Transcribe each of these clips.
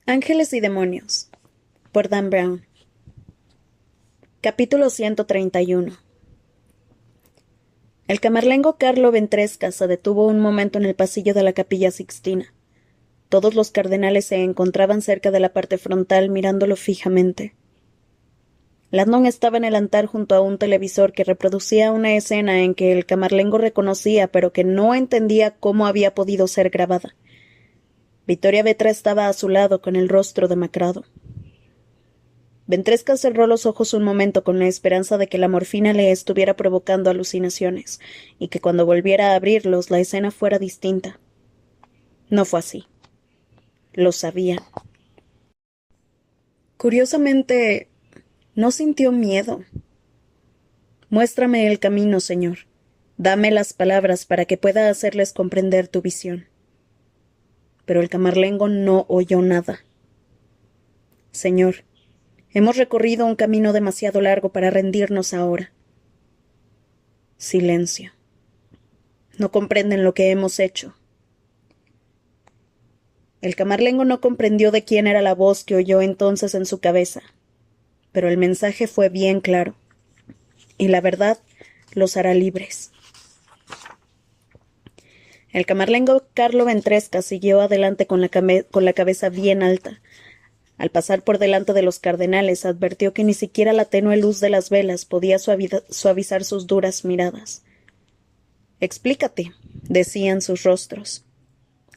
Ángeles y demonios, por Dan Brown. Capítulo 131. El camarlengo Carlo Ventresca se detuvo un momento en el pasillo de la Capilla Sixtina. Todos los cardenales se encontraban cerca de la parte frontal mirándolo fijamente. Landon estaba en el altar junto a un televisor que reproducía una escena en que el camarlengo reconocía pero que no entendía cómo había podido ser grabada. Vittoria Vetra estaba a su lado con el rostro demacrado. Ventresca cerró los ojos un momento con la esperanza de que la morfina le estuviera provocando alucinaciones, y que cuando volviera a abrirlos la escena fuera distinta. No fue así. Lo sabía. Curiosamente, no sintió miedo. Muéstrame el camino, Señor. Dame las palabras para que pueda hacerles comprender tu visión. Pero el camarlengo no oyó nada. Señor, hemos recorrido un camino demasiado largo para rendirnos ahora. Silencio. No comprenden lo que hemos hecho. El camarlengo no comprendió de quién era la voz que oyó entonces en su cabeza, pero el mensaje fue bien claro, y la verdad los hará libres. El camarlengo Carlo Ventresca siguió adelante con la cabeza bien alta. Al pasar por delante de los cardenales advirtió que ni siquiera la tenue luz de las velas podía suavizar sus duras miradas. «Explícate», decían sus rostros.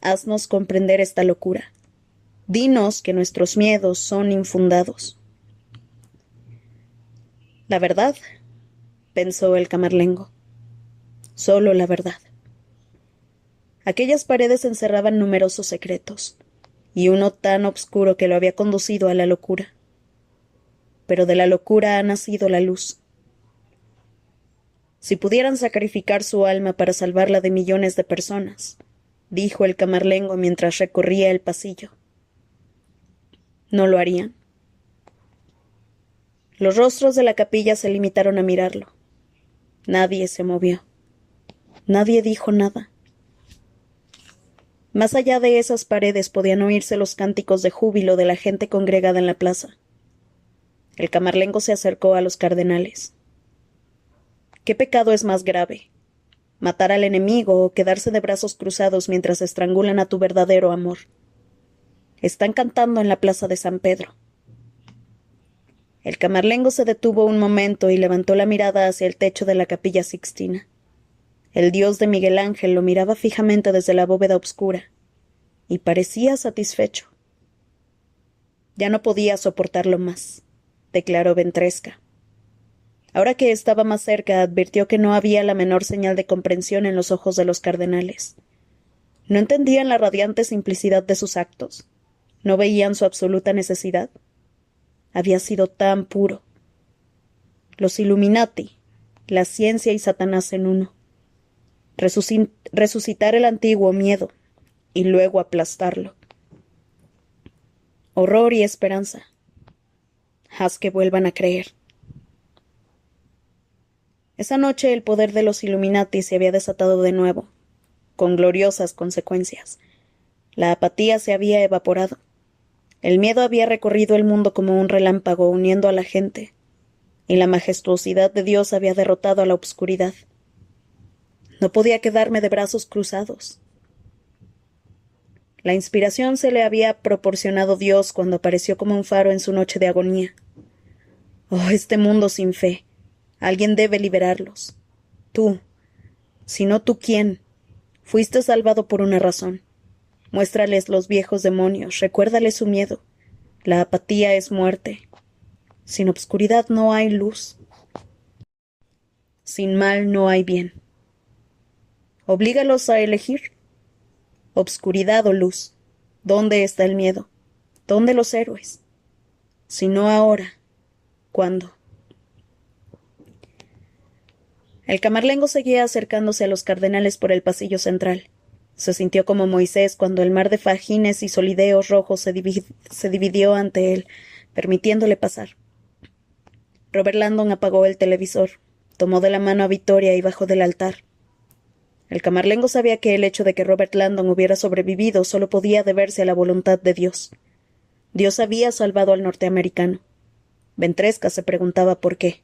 «Haznos comprender esta locura. Dinos que nuestros miedos son infundados». «La verdad», pensó el camarlengo. «Solo la verdad». Aquellas paredes encerraban numerosos secretos, y uno tan obscuro que lo había conducido a la locura. Pero de la locura ha nacido la luz. Si pudieran sacrificar su alma para salvarla de millones de personas, dijo el camarlengo mientras recorría el pasillo, ¿no lo harían? Los rostros de la capilla se limitaron a mirarlo. Nadie se movió. Nadie dijo nada. Más allá de esas paredes podían oírse los cánticos de júbilo de la gente congregada en la plaza. El camarlengo se acercó a los cardenales. ¿Qué pecado es más grave? ¿Matar al enemigo o quedarse de brazos cruzados mientras estrangulan a tu verdadero amor? Están cantando en la plaza de San Pedro. El camarlengo se detuvo un momento y levantó la mirada hacia el techo de la Capilla Sixtina. El dios de Miguel Ángel lo miraba fijamente desde la bóveda obscura, y parecía satisfecho. Ya no podía soportarlo más, declaró Ventresca. Ahora que estaba más cerca, advirtió que no había la menor señal de comprensión en los ojos de los cardenales. ¿No entendían la radiante simplicidad de sus actos? ¿No veían su absoluta necesidad? Había sido tan puro. Los Illuminati, la ciencia y Satanás en uno. Resucitar el antiguo miedo y luego aplastarlo. Horror y esperanza. Haz que vuelvan a creer. Esa noche el poder de los Illuminati se había desatado de nuevo, con gloriosas consecuencias. La apatía se había evaporado. El miedo había recorrido el mundo como un relámpago uniendo a la gente, y la majestuosidad de Dios había derrotado a la obscuridad. No podía quedarme de brazos cruzados. La inspiración se le había proporcionado Dios cuando apareció como un faro en su noche de agonía. Oh, este mundo sin fe. Alguien debe liberarlos. Tú. Si no tú, ¿quién? Fuiste salvado por una razón. Muéstrales los viejos demonios, recuérdales su miedo. La apatía es muerte. Sin obscuridad no hay luz. Sin mal no hay bien. Oblígalos a elegir. Obscuridad o luz. ¿Dónde está el miedo? ¿Dónde los héroes? Si no ahora, ¿cuándo? El camarlengo seguía acercándose a los cardenales por el pasillo central. Se sintió como Moisés cuando el mar de fajines y solideos rojos se dividió ante él, permitiéndole pasar. Robert Landon apagó el televisor, tomó de la mano a Vittoria y bajó del altar. El camarlengo sabía que el hecho de que Robert Landon hubiera sobrevivido solo podía deberse a la voluntad de Dios. Dios había salvado al norteamericano. Ventresca se preguntaba por qué.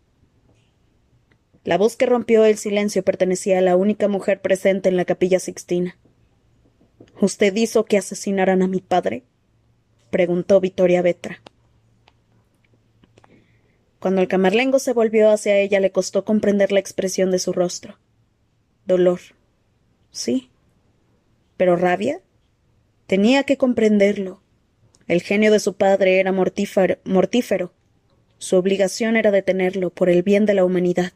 La voz que rompió el silencio pertenecía a la única mujer presente en la Capilla Sixtina. —¿Usted hizo que asesinaran a mi padre? —preguntó Vittoria Vetra. Cuando el camarlengo se volvió hacia ella, le costó comprender la expresión de su rostro. Dolor. Sí. ¿Pero rabia? Tenía que comprenderlo. El genio de su padre era mortífero. Su obligación era detenerlo por el bien de la humanidad.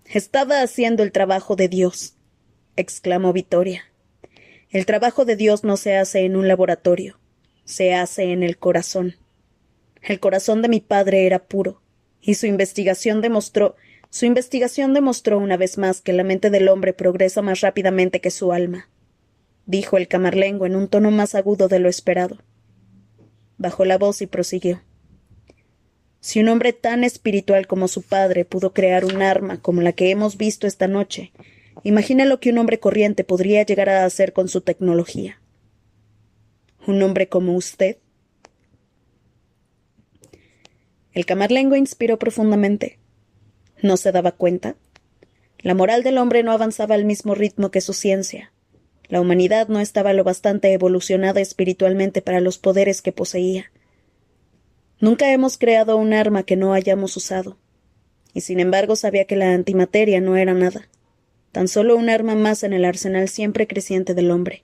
—Estaba haciendo el trabajo de Dios —exclamó Vittoria—. El trabajo de Dios no se hace en un laboratorio, se hace en el corazón. El corazón de mi padre era puro, y su investigación demostró una vez más que la mente del hombre progresa más rápidamente que su alma, dijo el camarlengo en un tono más agudo de lo esperado. Bajó la voz y prosiguió. Si un hombre tan espiritual como su padre pudo crear un arma como la que hemos visto esta noche, imagine lo que un hombre corriente podría llegar a hacer con su tecnología. ¿Un hombre como usted? El camarlengo inspiró profundamente. ¿No se daba cuenta? La moral del hombre no avanzaba al mismo ritmo que su ciencia. La humanidad no estaba lo bastante evolucionada espiritualmente para los poderes que poseía. Nunca hemos creado un arma que no hayamos usado. Y sin embargo sabía que la antimateria no era nada. Tan solo un arma más en el arsenal siempre creciente del hombre.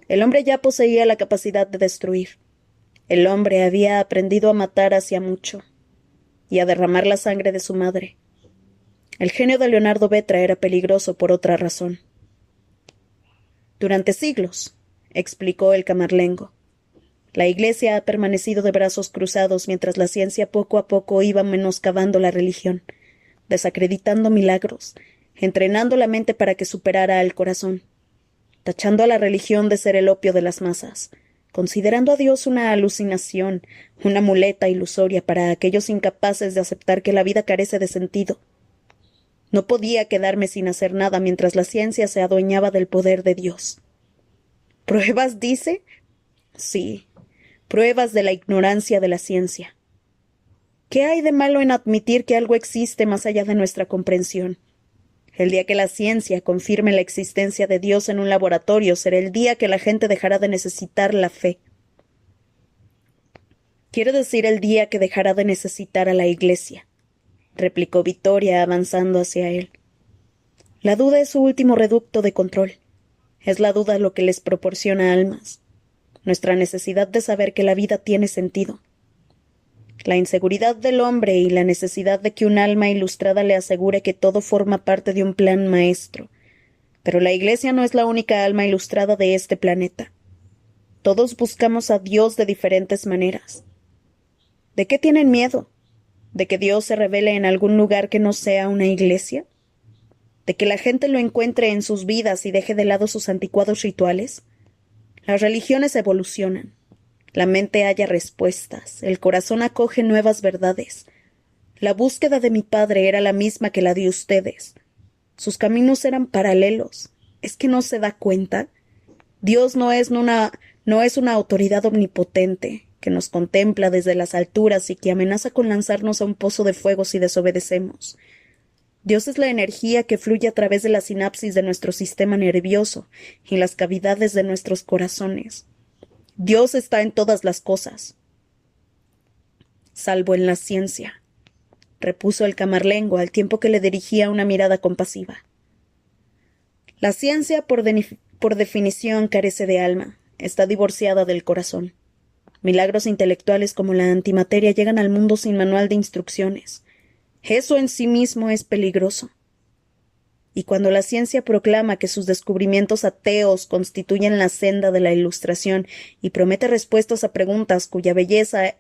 El hombre ya poseía la capacidad de destruir. El hombre había aprendido a matar hacía mucho, y a derramar la sangre de su madre. El genio de Leonardo Vetra era peligroso por otra razón. Durante siglos, explicó el camarlengo, la Iglesia ha permanecido de brazos cruzados mientras la ciencia poco a poco iba menoscabando la religión, desacreditando milagros, entrenando la mente para que superara al corazón, tachando a la religión de ser el opio de las masas, considerando a Dios una alucinación, una muleta ilusoria para aquellos incapaces de aceptar que la vida carece de sentido. No podía quedarme sin hacer nada mientras la ciencia se adueñaba del poder de Dios. ¿Pruebas, dice? Sí, pruebas de la ignorancia de la ciencia. ¿Qué hay de malo en admitir que algo existe más allá de nuestra comprensión? El día que la ciencia confirme la existencia de Dios en un laboratorio será el día que la gente dejará de necesitar la fe. Quiero decir el día que dejará de necesitar a la Iglesia, replicó Vittoria avanzando hacia él. La duda es su último reducto de control. Es la duda lo que les proporciona almas. Nuestra necesidad de saber que la vida tiene sentido. La inseguridad del hombre y la necesidad de que un alma ilustrada le asegure que todo forma parte de un plan maestro. Pero la Iglesia no es la única alma ilustrada de este planeta. Todos buscamos a Dios de diferentes maneras. ¿De qué tienen miedo? ¿De que Dios se revele en algún lugar que no sea una iglesia? ¿De que la gente lo encuentre en sus vidas y deje de lado sus anticuados rituales? Las religiones evolucionan. La mente halla respuestas, el corazón acoge nuevas verdades. La búsqueda de mi padre era la misma que la de ustedes. Sus caminos eran paralelos. ¿Es que no se da cuenta? Dios no es una autoridad omnipotente que nos contempla desde las alturas y que amenaza con lanzarnos a un pozo de fuego si desobedecemos. Dios es la energía que fluye a través de la sinapsis de nuestro sistema nervioso y las cavidades de nuestros corazones. Dios está en todas las cosas, salvo en la ciencia, repuso el camarlengo al tiempo que le dirigía una mirada compasiva. La ciencia, por definición, carece de alma, está divorciada del corazón. Milagros intelectuales como la antimateria llegan al mundo sin manual de instrucciones. Eso en sí mismo es peligroso. Y cuando la ciencia proclama que sus descubrimientos ateos constituyen la senda de la ilustración y promete respuestas a preguntas cuya belleza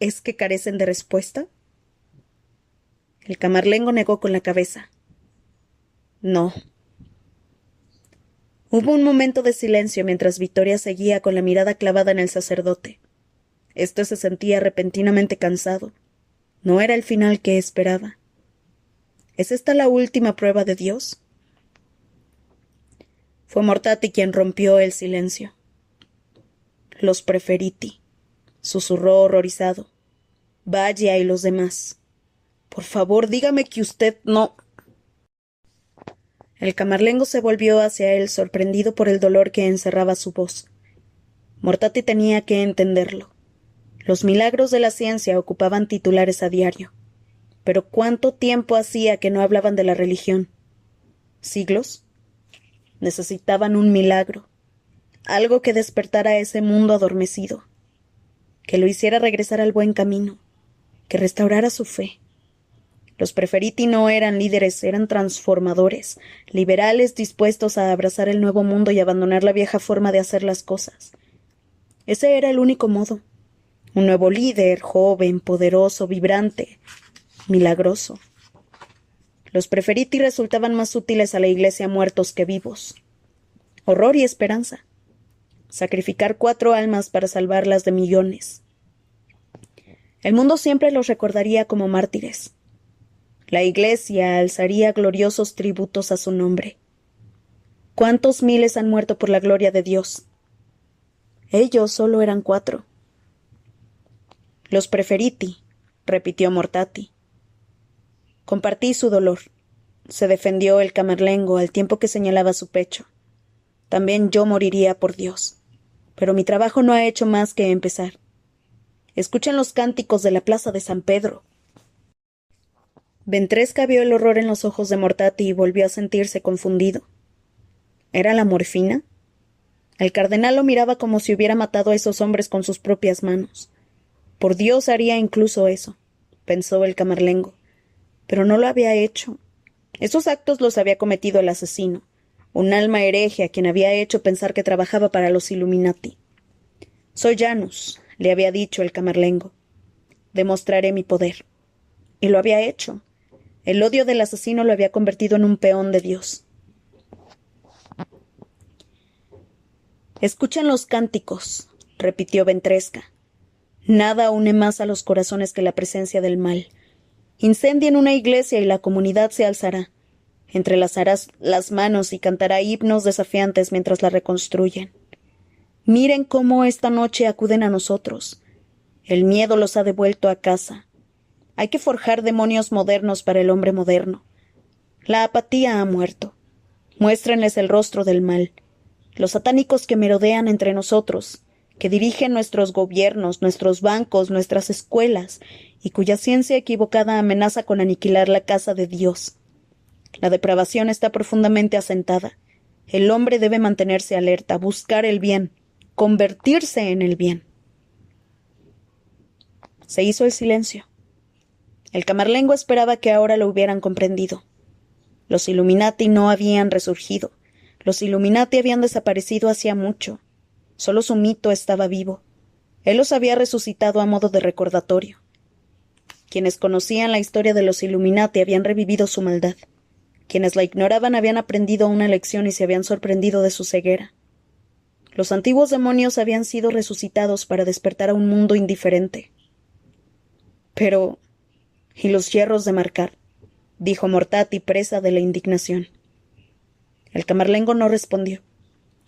es que carecen de respuesta, el camarlengo negó con la cabeza. No. Hubo un momento de silencio mientras Vittoria seguía con la mirada clavada en el sacerdote. Este se sentía repentinamente cansado. No era el final que esperaba. ¿Es esta la última prueba de Dios? Fue Mortati quien rompió el silencio. Los preferiti, susurró horrorizado. Vaya y los demás. Por favor, dígame que usted no. El camarlengo se volvió hacia él, sorprendido por el dolor que encerraba su voz. Mortati tenía que entenderlo. Los milagros de la ciencia ocupaban titulares a diario. Pero ¿cuánto tiempo hacía que no hablaban de la religión? ¿Siglos? Necesitaban un milagro, algo que despertara ese mundo adormecido, que lo hiciera regresar al buen camino, que restaurara su fe. Los preferiti no eran líderes, eran transformadores, liberales dispuestos a abrazar el nuevo mundo y abandonar la vieja forma de hacer las cosas. Ese era el único modo. Un nuevo líder, joven, poderoso, vibrante, milagroso. Los preferiti resultaban más útiles a la Iglesia muertos que vivos. Horror y esperanza. Sacrificar 4 almas para salvarlas de millones. El mundo siempre los recordaría como mártires. La Iglesia alzaría gloriosos tributos a su nombre. ¿Cuántos miles han muerto por la gloria de Dios? Ellos solo eran 4. Los preferiti, repitió Mortati. Compartí su dolor. Se defendió el camarlengo al tiempo que señalaba su pecho. También yo moriría por Dios. Pero mi trabajo no ha hecho más que empezar. Escuchen los cánticos de la plaza de San Pedro. Ventresca vio el horror en los ojos de Mortati y volvió a sentirse confundido. ¿Era la morfina? El cardenal lo miraba como si hubiera matado a esos hombres con sus propias manos. Por Dios haría incluso eso, pensó el camarlengo. Pero no lo había hecho. Esos actos los había cometido el asesino, un alma hereje a quien había hecho pensar que trabajaba para los Illuminati. Soy Janus, le había dicho el camarlengo. Demostraré mi poder. Y lo había hecho. El odio del asesino lo había convertido en un peón de Dios. Escuchen los cánticos, repitió Ventresca. Nada une más a los corazones que la presencia del mal. Incendien una iglesia y la comunidad se alzará. Entrelazarás las manos y cantará himnos desafiantes mientras la reconstruyen. Miren cómo esta noche acuden a nosotros. El miedo los ha devuelto a casa. Hay que forjar demonios modernos para el hombre moderno. La apatía ha muerto. Muéstrenles el rostro del mal. Los satánicos que merodean entre nosotros, que dirigen nuestros gobiernos, nuestros bancos, nuestras escuelas, y cuya ciencia equivocada amenaza con aniquilar la casa de Dios. La depravación está profundamente asentada. El hombre debe mantenerse alerta, buscar el bien, convertirse en el bien. Se hizo el silencio. El camarlengo esperaba que ahora lo hubieran comprendido. Los Illuminati no habían resurgido. Los Illuminati habían desaparecido hacía mucho. Solo su mito estaba vivo. Él los había resucitado a modo de recordatorio. Quienes conocían la historia de los Illuminati habían revivido su maldad. Quienes la ignoraban habían aprendido una lección y se habían sorprendido de su ceguera. Los antiguos demonios habían sido resucitados para despertar a un mundo indiferente. Pero, ¿y los hierros de marcar? Dijo Mortati, presa de la indignación. El camarlengo no respondió.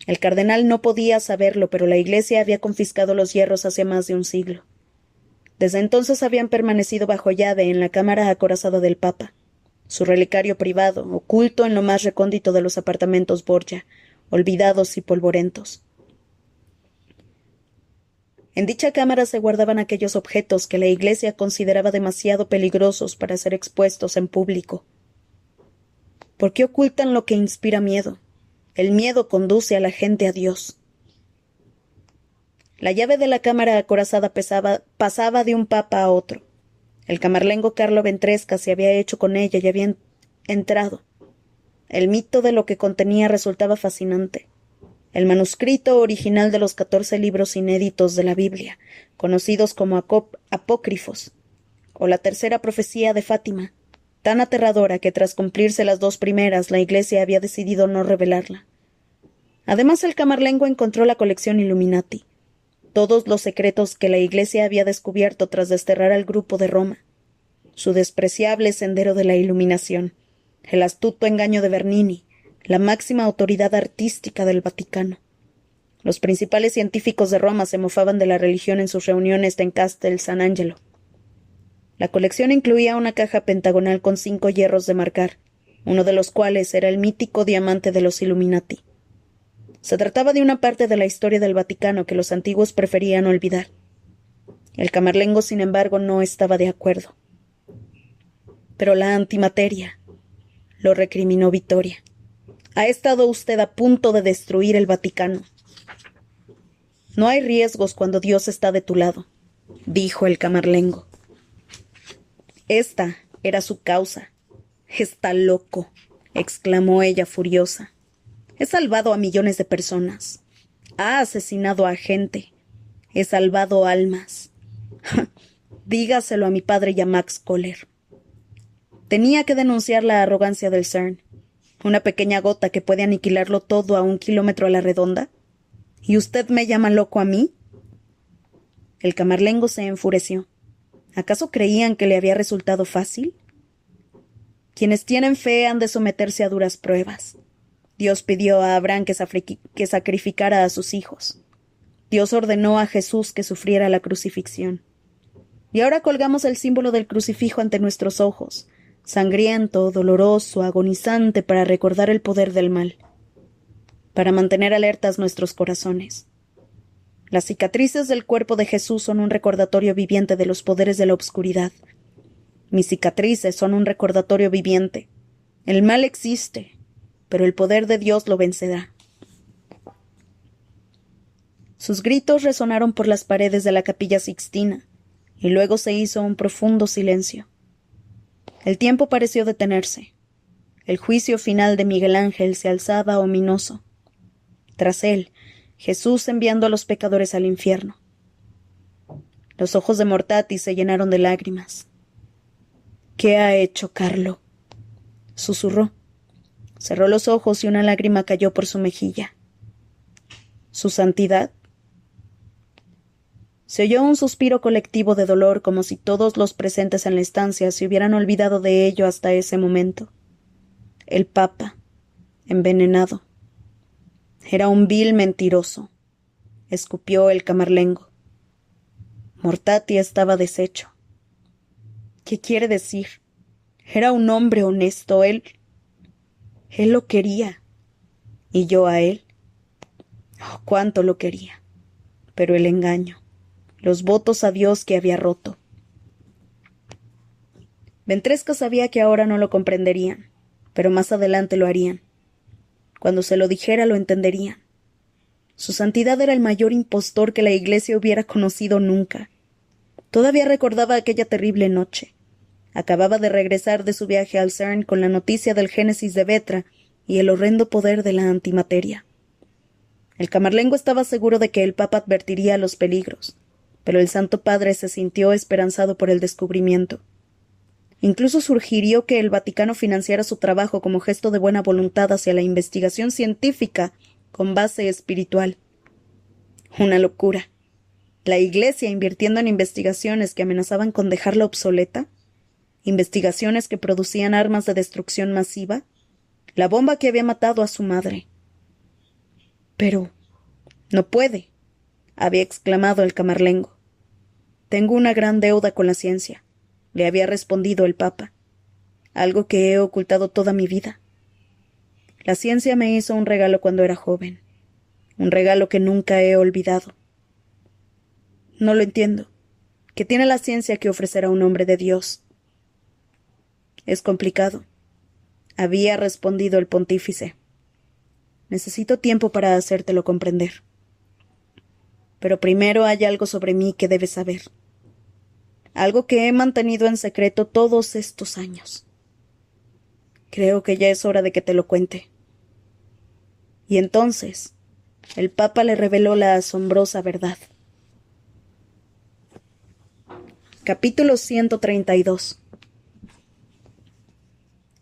El cardenal no podía saberlo, pero la Iglesia había confiscado los hierros hace más de un siglo. Desde entonces habían permanecido bajo llave en la cámara acorazada del Papa, su relicario privado, oculto en lo más recóndito de los apartamentos Borgia, olvidados y polvorentos. En dicha cámara se guardaban aquellos objetos que la Iglesia consideraba demasiado peligrosos para ser expuestos en público. ¿Por qué ocultan lo que inspira miedo? El miedo conduce a la gente a Dios. La llave de la cámara acorazada pasaba de un papa a otro. El camarlengo Carlo Ventresca se había hecho con ella y había entrado. El mito de lo que contenía resultaba fascinante. El manuscrito original de los 14 libros inéditos de la Biblia, conocidos como apócrifos, o la tercera profecía de Fátima, tan aterradora que tras cumplirse las 2 primeras la Iglesia había decidido no revelarla. Además, el camarlengo encontró la colección Illuminati, todos los secretos que la Iglesia había descubierto tras desterrar al grupo de Roma, su despreciable sendero de la iluminación, el astuto engaño de Bernini, la máxima autoridad artística del Vaticano. Los principales científicos de Roma se mofaban de la religión en sus reuniones en Castel San Angelo. La colección incluía una caja pentagonal con 5 hierros de marcar, uno de los cuales era el mítico diamante de los Illuminati. Se trataba de una parte de la historia del Vaticano que los antiguos preferían olvidar. El camarlengo, sin embargo, no estaba de acuerdo. Pero la antimateria, lo recriminó Vittoria. Ha estado usted a punto de destruir el Vaticano. No hay riesgos cuando Dios está de tu lado, dijo el camarlengo. Esta era su causa. Está loco, exclamó ella furiosa. He salvado a millones de personas. Ha asesinado a gente. He salvado almas. Dígaselo a mi padre y a Max Kohler. Tenía que denunciar la arrogancia del CERN, una pequeña gota que puede aniquilarlo todo a 1 kilómetro a la redonda. ¿Y usted me llama loco a mí? El camarlengo se enfureció. ¿Acaso creían que le había resultado fácil? Quienes tienen fe han de someterse a duras pruebas. Dios pidió a Abraham que sacrificara a sus hijos. Dios ordenó a Jesús que sufriera la crucifixión. Y ahora colgamos el símbolo del crucifijo ante nuestros ojos, sangriento, doloroso, agonizante, para recordar el poder del mal, para mantener alertas nuestros corazones. Las cicatrices del cuerpo de Jesús son un recordatorio viviente de los poderes de la oscuridad. Mis cicatrices son un recordatorio viviente. El mal existe, pero el poder de Dios lo vencerá. Sus gritos resonaron por las paredes de la Capilla Sixtina, y luego se hizo un profundo silencio. El tiempo pareció detenerse. El juicio final de Miguel Ángel se alzaba ominoso. Tras él, Jesús enviando a los pecadores al infierno. Los ojos de Mortati se llenaron de lágrimas. —¿Qué ha hecho Carlo? —susurró. Cerró los ojos y una lágrima cayó por su mejilla. —¿Su santidad? Se oyó un suspiro colectivo de dolor, como si todos los presentes en la estancia se hubieran olvidado de ello hasta ese momento. El Papa, envenenado. Era un vil mentiroso, escupió el camarlengo. Mortati estaba deshecho. ¿Qué quiere decir? Era un hombre honesto, él lo quería. Y yo a él. Oh, cuánto lo quería. Pero el engaño, los votos a Dios que había roto. Ventresca sabía que ahora no lo comprenderían, pero más adelante lo harían. Cuando se lo dijera lo entenderían. Su santidad era el mayor impostor que la Iglesia hubiera conocido nunca. Todavía recordaba aquella terrible noche. Acababa de regresar de su viaje al CERN con la noticia del génesis de Vetra y el horrendo poder de la antimateria. El camarlengo estaba seguro de que el Papa advertiría los peligros, pero el Santo Padre se sintió esperanzado por el descubrimiento. Incluso sugirió que el Vaticano financiara su trabajo como gesto de buena voluntad hacia la investigación científica con base espiritual. Una locura. La Iglesia invirtiendo en investigaciones que amenazaban con dejarla obsoleta, investigaciones que producían armas de destrucción masiva, la bomba que había matado a su madre. Pero no puede, había exclamado el camarlengo. Tengo una gran deuda con la ciencia, le había respondido el Papa, algo que he ocultado toda mi vida. La ciencia me hizo un regalo cuando era joven, un regalo que nunca he olvidado. No lo entiendo. ¿Qué tiene la ciencia que ofrecer a un hombre de Dios? Es complicado, había respondido el pontífice. Necesito tiempo para hacértelo comprender. Pero primero hay algo sobre mí que debes saber. Algo que he mantenido en secreto todos estos años. Creo que ya es hora de que te lo cuente. Y entonces, el Papa le reveló la asombrosa verdad. Capítulo 132.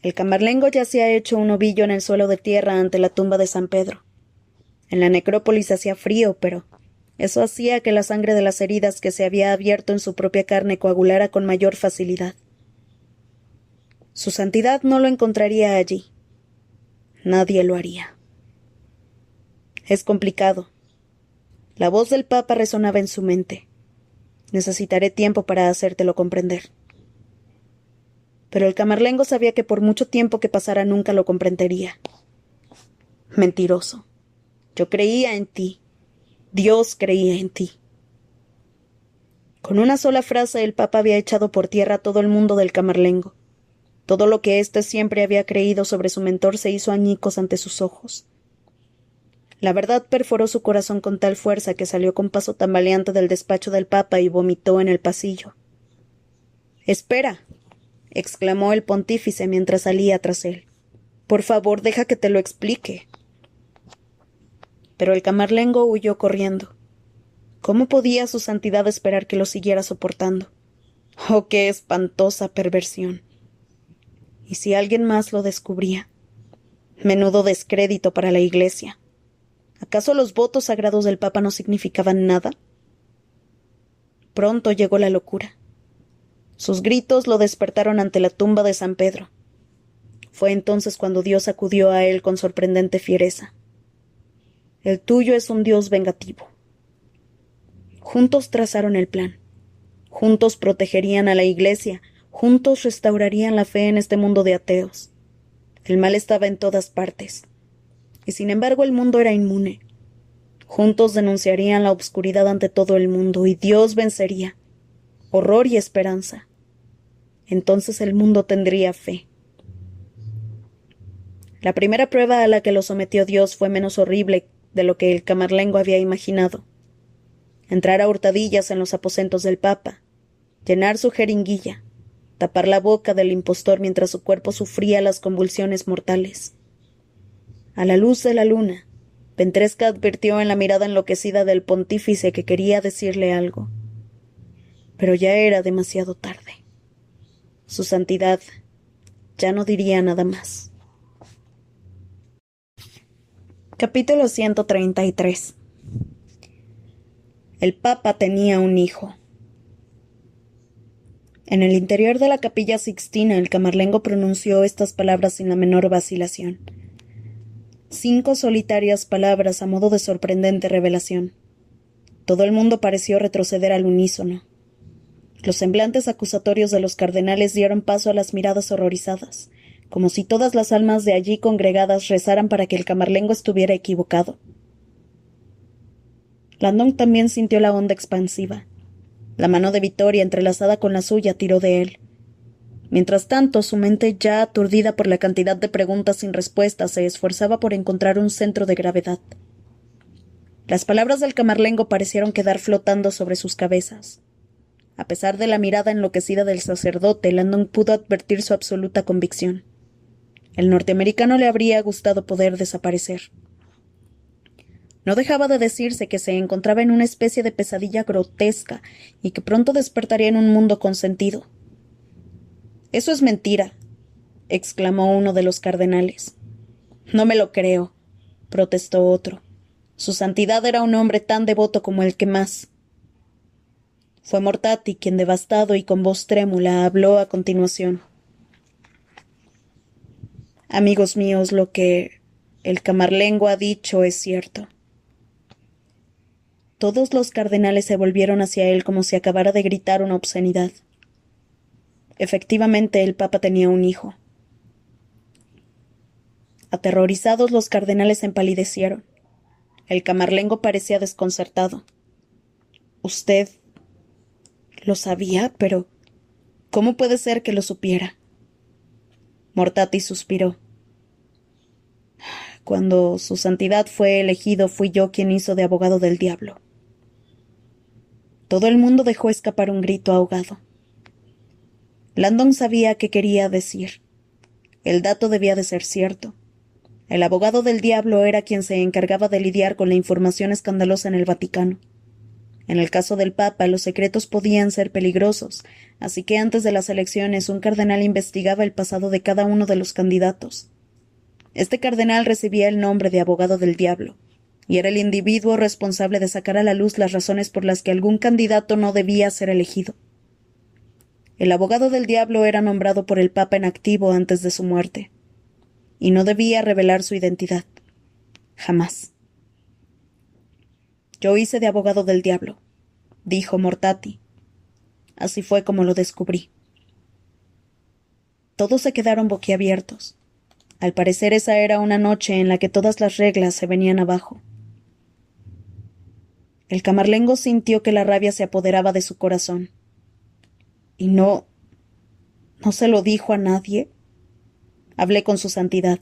El camarlengo ya se ha hecho un ovillo en el suelo de tierra ante la tumba de San Pedro. En la necrópolis hacía frío, pero eso hacía que la sangre de las heridas que se había abierto en su propia carne coagulara con mayor facilidad. Su santidad no lo encontraría allí. Nadie lo haría. Es complicado, La voz del Papa resonaba en su mente. Necesitaré tiempo para hacértelo comprender. Pero el camarlengo sabía que por mucho tiempo que pasara nunca lo comprendería. Mentiroso. Yo creía en ti. Dios creía en ti. Con una sola frase el Papa había echado por tierra todo el mundo del camarlengo. Todo lo que éste siempre había creído sobre su mentor se hizo añicos ante sus ojos. La verdad perforó su corazón con tal fuerza que salió con paso tambaleante del despacho del Papa y vomitó en el pasillo. —¡Espera! —exclamó el pontífice mientras salía tras él. —Por favor, deja que te lo explique. Pero el camarlengo huyó corriendo. ¿Cómo podía su santidad esperar que lo siguiera soportando? ¡Oh, qué espantosa perversión! ¿Y si alguien más lo descubría? Menudo descrédito para la Iglesia. ¿Acaso los votos sagrados del Papa no significaban nada? Pronto llegó la locura. Sus gritos lo despertaron ante la tumba de San Pedro. Fue entonces cuando Dios acudió a él con sorprendente fiereza. El tuyo es un Dios vengativo. Juntos trazaron el plan. Juntos protegerían a la Iglesia. Juntos restaurarían la fe en este mundo de ateos. El mal estaba en todas partes. Y sin embargo el mundo era inmune. Juntos denunciarían la obscuridad ante todo el mundo, y Dios vencería. Horror y esperanza. Entonces el mundo tendría fe. La primera prueba a la que lo sometió Dios fue menos horrible de lo que el camarlengo había imaginado. Entrar a hurtadillas en los aposentos del Papa, llenar su jeringuilla, tapar la boca del impostor mientras su cuerpo sufría las convulsiones mortales. A la luz de la luna, Ventresca advirtió en la mirada enloquecida del pontífice que quería decirle algo. Pero ya era demasiado tarde. Su santidad ya no diría nada más. Capítulo 133. El Papa tenía un hijo. En el interior de la Capilla Sixtina el camarlengo pronunció estas palabras sin la menor vacilación. 5 solitarias palabras a modo de sorprendente revelación. Todo el mundo pareció retroceder al unísono. Los semblantes acusatorios de los cardenales dieron paso a las miradas horrorizadas, como si todas las almas de allí congregadas rezaran para que el camarlengo estuviera equivocado. Landon también sintió la onda expansiva. La mano de Vittoria, entrelazada con la suya, tiró de él. Mientras tanto, su mente, ya aturdida por la cantidad de preguntas sin respuesta, se esforzaba por encontrar un centro de gravedad. Las palabras del camarlengo parecieron quedar flotando sobre sus cabezas. A pesar de la mirada enloquecida del sacerdote, Landon pudo advertir su absoluta convicción. El norteamericano le habría gustado poder desaparecer. No dejaba de decirse que se encontraba en una especie de pesadilla grotesca y que pronto despertaría en un mundo con sentido. «Eso es mentira», exclamó uno de los cardenales. «No me lo creo», protestó otro. «Su santidad era un hombre tan devoto como el que más». Fue Mortati quien, devastado y con voz trémula, habló a continuación. «Amigos míos, lo que el camarlengo ha dicho es cierto». Todos los cardenales se volvieron hacia él como si acabara de gritar una obscenidad. Efectivamente, el Papa tenía un hijo. Aterrorizados, los cardenales empalidecieron. El camarlengo parecía desconcertado. «¿Usted lo sabía? Pero ¿cómo puede ser que lo supiera?» Mortati suspiró. «Cuando su santidad fue elegido, fui yo quien hizo de abogado del diablo». Todo el mundo dejó escapar un grito ahogado. Landon sabía qué quería decir. El dato debía de ser cierto. El abogado del diablo era quien se encargaba de lidiar con la información escandalosa en el Vaticano. En el caso del Papa, los secretos podían ser peligrosos, así que antes de las elecciones un cardenal investigaba el pasado de cada uno de los candidatos. Este cardenal recibía el nombre de abogado del diablo, y era el individuo responsable de sacar a la luz las razones por las que algún candidato no debía ser elegido. El abogado del diablo era nombrado por el Papa en activo antes de su muerte, y no debía revelar su identidad. Jamás. Yo hice de abogado del diablo, dijo Mortati. Así fue como lo descubrí. Todos se quedaron boquiabiertos. Al parecer esa era una noche en la que todas las reglas se venían abajo. El camarlengo sintió que la rabia se apoderaba de su corazón. ¿Y no se lo dijo a nadie? Hablé con su santidad,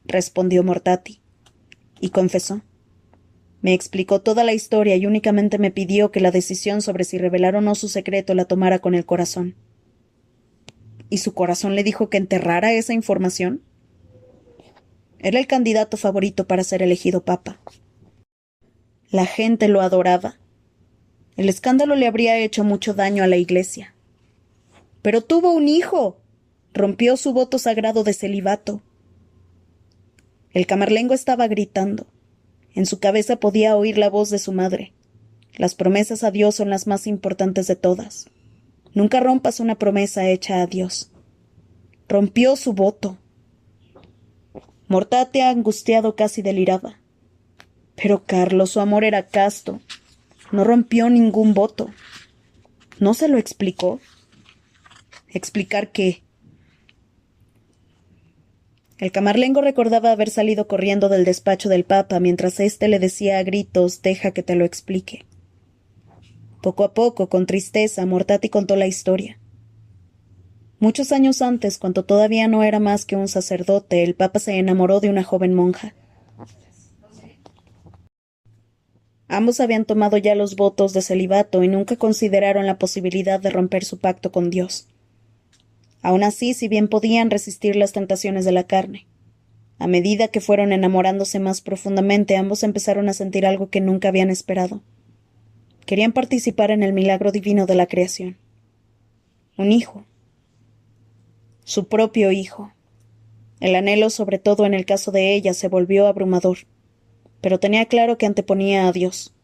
respondió Mortati, y confesó. Me explicó toda la historia y únicamente me pidió que la decisión sobre si revelar o no su secreto la tomara con el corazón. ¿Y su corazón le dijo que enterrara esa información? Era el candidato favorito para ser elegido papa. La gente lo adoraba. El escándalo le habría hecho mucho daño a la Iglesia. Pero tuvo un hijo. Rompió su voto sagrado de celibato. El camarlengo estaba gritando. En su cabeza podía oír la voz de su madre. Las promesas a Dios son las más importantes de todas. Nunca rompas una promesa hecha a Dios. Rompió su voto. Mortati, angustiado, casi deliraba. Pero Carlos, su amor era casto. No rompió ningún voto. ¿No se lo explicó? ¿Explicar qué? El camarlengo recordaba haber salido corriendo del despacho del Papa mientras éste le decía a gritos: «Deja que te lo explique». Poco a poco, con tristeza, Mortati contó la historia. Muchos años antes, cuando todavía no era más que un sacerdote, el Papa se enamoró de una joven monja. Ambos habían tomado ya los votos de celibato y nunca consideraron la posibilidad de romper su pacto con Dios. Aun así, si bien podían resistir las tentaciones de la carne, a medida que fueron enamorándose más profundamente, ambos empezaron a sentir algo que nunca habían esperado. Querían participar en el milagro divino de la creación. Un hijo. Su propio hijo. El anhelo, sobre todo en el caso de ella, se volvió abrumador, pero tenía claro que anteponía a Dios.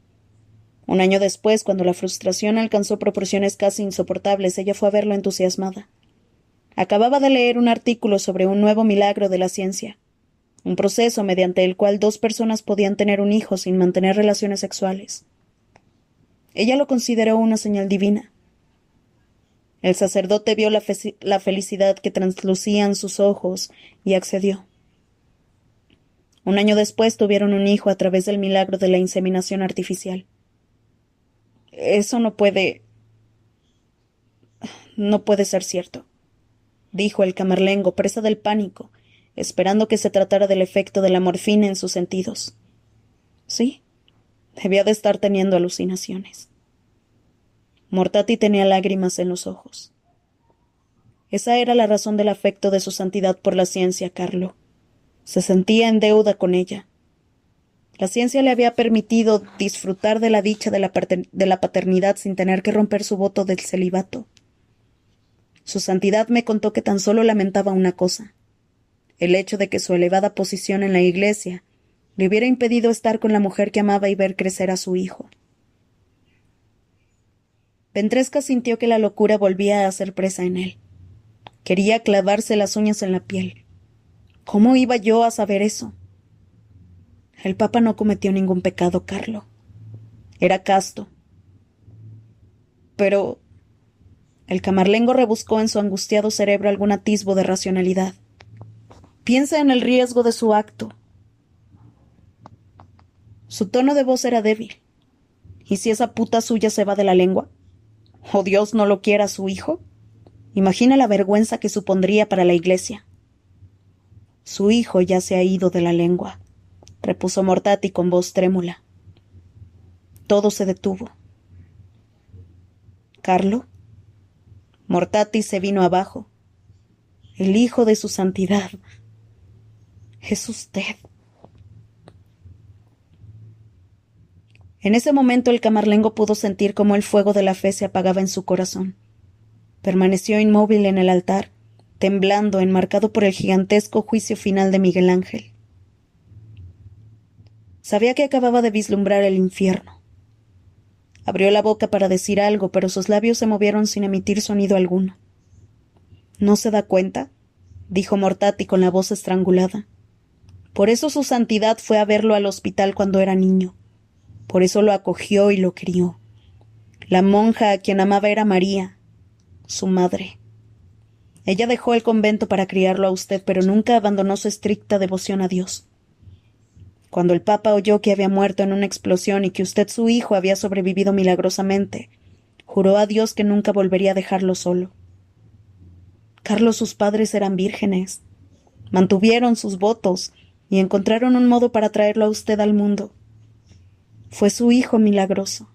Un año después, cuando la frustración alcanzó proporciones casi insoportables, ella fue a verlo entusiasmada. Acababa de leer un artículo sobre un nuevo milagro de la ciencia, un proceso mediante el cual 2 personas podían tener un hijo sin mantener relaciones sexuales. Ella lo consideró una señal divina. El sacerdote vio la felicidad que translucían sus ojos y accedió. Un año después tuvieron un hijo a través del milagro de la inseminación artificial. Eso no puede ser cierto, dijo el camarlengo, presa del pánico, esperando que se tratara del efecto de la morfina en sus sentidos. Sí, debía de estar teniendo alucinaciones. Mortati tenía lágrimas en los ojos. Esa era la razón del afecto de su santidad por la ciencia, Carlo. Se sentía en deuda con ella. La ciencia le había permitido disfrutar de la dicha de la paternidad sin tener que romper su voto del celibato. Su santidad me contó que tan solo lamentaba una cosa: el hecho de que su elevada posición en la Iglesia le hubiera impedido estar con la mujer que amaba y ver crecer a su hijo. Ventresca sintió que la locura volvía a hacer presa en él. Quería clavarse las uñas en la piel. ¿Cómo iba yo a saber eso? El Papa no cometió ningún pecado, Carlo. Era casto. Pero el camarlengo rebuscó en su angustiado cerebro algún atisbo de racionalidad. Piensa en el riesgo de su acto. Su tono de voz era débil. ¿Y si esa puta suya se va de la lengua? ¿O Dios no lo quiera a su hijo? Imagina la vergüenza que supondría para la Iglesia. Su hijo ya se ha ido de la lengua, repuso Mortati con voz trémula. Todo se detuvo. ¿Carlo? Mortati se vino abajo. El hijo de su santidad. Es usted. En ese momento el camarlengo pudo sentir cómo el fuego de la fe se apagaba en su corazón. Permaneció inmóvil en el altar, temblando, enmarcado por el gigantesco juicio final de Miguel Ángel. Sabía que acababa de vislumbrar el infierno. Abrió la boca para decir algo, pero sus labios se movieron sin emitir sonido alguno. ¿No se da cuenta?, dijo Mortati con la voz estrangulada. Por eso su santidad fue a verlo al hospital cuando era niño. Por eso lo acogió y lo crió. La monja a quien amaba era María, su madre. Ella dejó el convento para criarlo a usted, pero nunca abandonó su estricta devoción a Dios. Cuando el Papa oyó que había muerto en una explosión y que usted, su hijo, había sobrevivido milagrosamente, juró a Dios que nunca volvería a dejarlo solo. Carlos, sus padres eran vírgenes. Mantuvieron sus votos y encontraron un modo para traerlo a usted al mundo. Fue su hijo milagroso.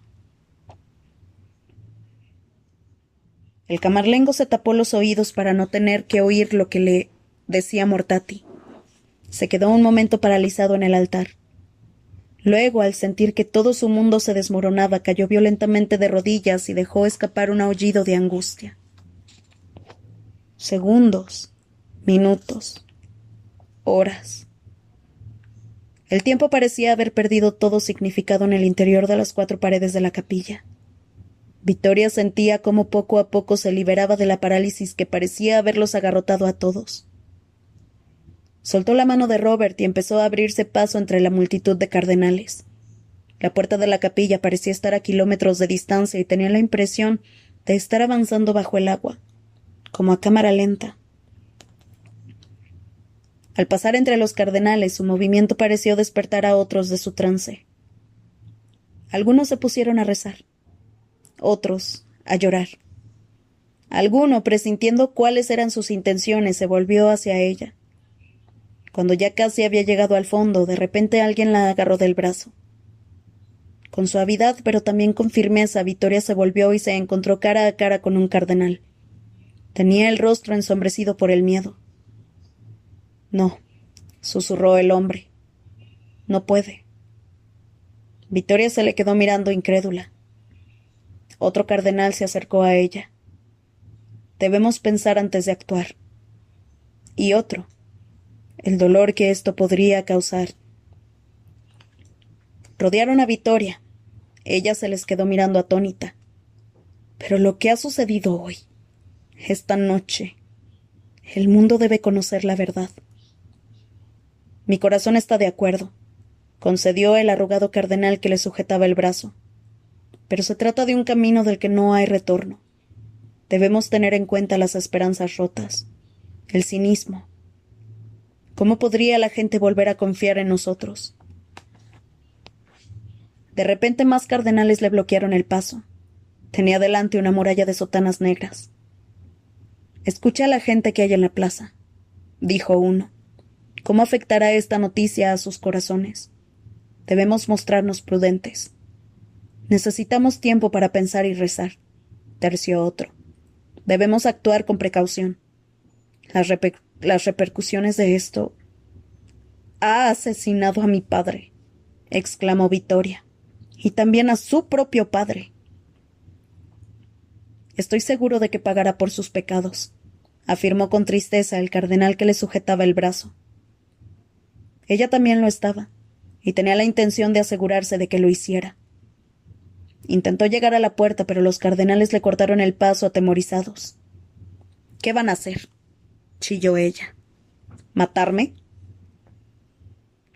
El camarlengo se tapó los oídos para no tener que oír lo que le decía Mortati. Se quedó un momento paralizado en el altar. Luego, al sentir que todo su mundo se desmoronaba, cayó violentamente de rodillas y dejó escapar un aullido de angustia. Segundos, minutos, horas. El tiempo parecía haber perdido todo significado en el interior de las 4 paredes de la capilla. Victoria sentía cómo poco a poco se liberaba de la parálisis que parecía haberlos agarrotado a todos. Soltó la mano de Robert y empezó a abrirse paso entre la multitud de cardenales. La puerta de la capilla parecía estar a kilómetros de distancia y tenía la impresión de estar avanzando bajo el agua, como a cámara lenta. Al pasar entre los cardenales, su movimiento pareció despertar a otros de su trance. Algunos se pusieron a rezar, otros a llorar. Alguno, presintiendo cuáles eran sus intenciones, se volvió hacia ella. Cuando ya casi había llegado al fondo, de repente alguien la agarró del brazo. Con suavidad, pero también con firmeza, Victoria se volvió y se encontró cara a cara con un cardenal. Tenía el rostro ensombrecido por el miedo. No, susurró el hombre. No puede. Victoria se le quedó mirando incrédula. Otro cardenal se acercó a ella. Debemos pensar antes de actuar. Y otro. El dolor que esto podría causar. Rodearon a Victoria. Ella se les quedó mirando atónita. Pero lo que ha sucedido hoy, esta noche, el mundo debe conocer la verdad. Mi corazón está de acuerdo, concedió el arrugado cardenal que le sujetaba el brazo. Pero se trata de un camino del que no hay retorno. Debemos tener en cuenta las esperanzas rotas, el cinismo. ¿Cómo podría la gente volver a confiar en nosotros? De repente más cardenales le bloquearon el paso. Tenía delante una muralla de sotanas negras. Escucha a la gente que hay en la plaza, dijo uno. ¿Cómo afectará esta noticia a sus corazones? Debemos mostrarnos prudentes. Necesitamos tiempo para pensar y rezar, terció otro. Debemos actuar con precaución. Las repercusiones de esto... Ha asesinado a mi padre, exclamó Victoria, y también a su propio padre. Estoy seguro de que pagará por sus pecados, afirmó con tristeza el cardenal que le sujetaba el brazo. Ella también lo estaba, y tenía la intención de asegurarse de que lo hiciera. Intentó llegar a la puerta, pero los cardenales le cortaron el paso atemorizados. ¿Qué van a hacer?, chilló ella. ¿Matarme?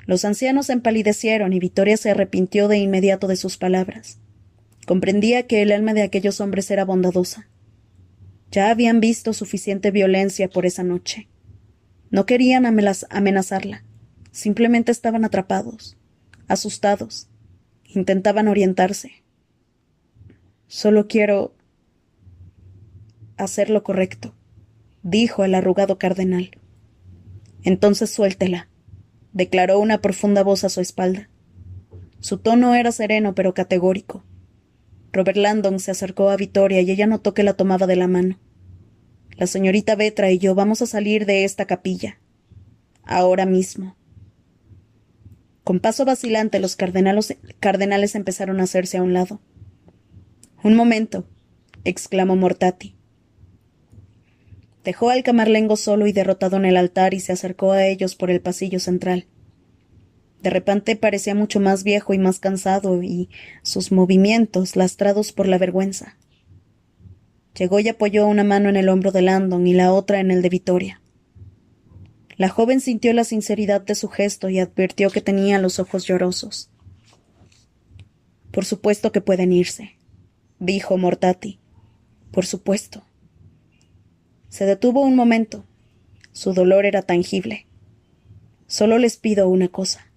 Los ancianos empalidecieron y Victoria se arrepintió de inmediato de sus palabras. Comprendía que el alma de aquellos hombres era bondadosa. Ya habían visto suficiente violencia por esa noche. No querían amenazarla. Simplemente estaban atrapados, asustados. Intentaban orientarse. Solo quiero hacer lo correcto, dijo el arrugado cardenal. Entonces suéltela, declaró una profunda voz a su espalda. Su tono era sereno pero categórico. Robert Landon se acercó a Victoria y ella notó que la tomaba de la mano. La señorita Vetra y yo vamos a salir de esta capilla. Ahora mismo. Con paso vacilante los cardenales empezaron a hacerse a un lado. Un momento, exclamó Mortati. Dejó al camarlengo solo y derrotado en el altar y se acercó a ellos por el pasillo central. De repente parecía mucho más viejo y más cansado, y sus movimientos lastrados por la vergüenza. Llegó y apoyó una mano en el hombro de Landon y la otra en el de Victoria. La joven sintió la sinceridad de su gesto y advirtió que tenía los ojos llorosos. Por supuesto que pueden irse, dijo Mortati. Por supuesto. Se detuvo un momento. Su dolor era tangible. Solo les pido una cosa.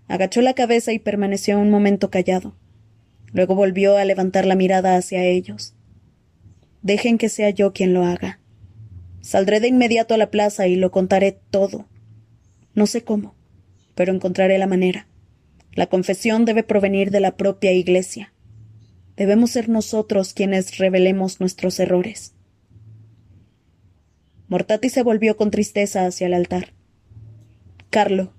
Agachó la cabeza y permaneció un momento callado. Luego volvió a levantar la mirada hacia ellos. Dejen que sea yo quien lo haga. Saldré de inmediato a la plaza y lo contaré todo. No sé cómo, pero encontraré la manera. La confesión debe provenir de la propia Iglesia. Debemos ser nosotros quienes revelemos nuestros errores. Mortati se volvió con tristeza hacia el altar. Carlo,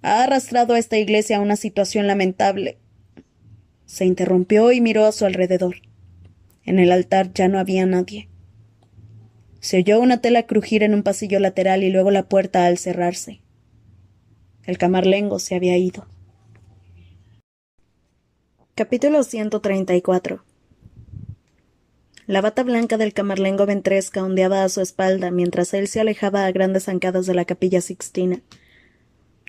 ha arrastrado a esta iglesia a una situación lamentable. Se interrumpió y miró a su alrededor. En el altar ya no había nadie. Se oyó una tela crujir en un pasillo lateral y luego la puerta al cerrarse. El camarlengo se había ido. Capítulo 134. La bata blanca del camarlengo Ventresca ondeaba a su espalda mientras él se alejaba a grandes zancadas de la Capilla Sixtina.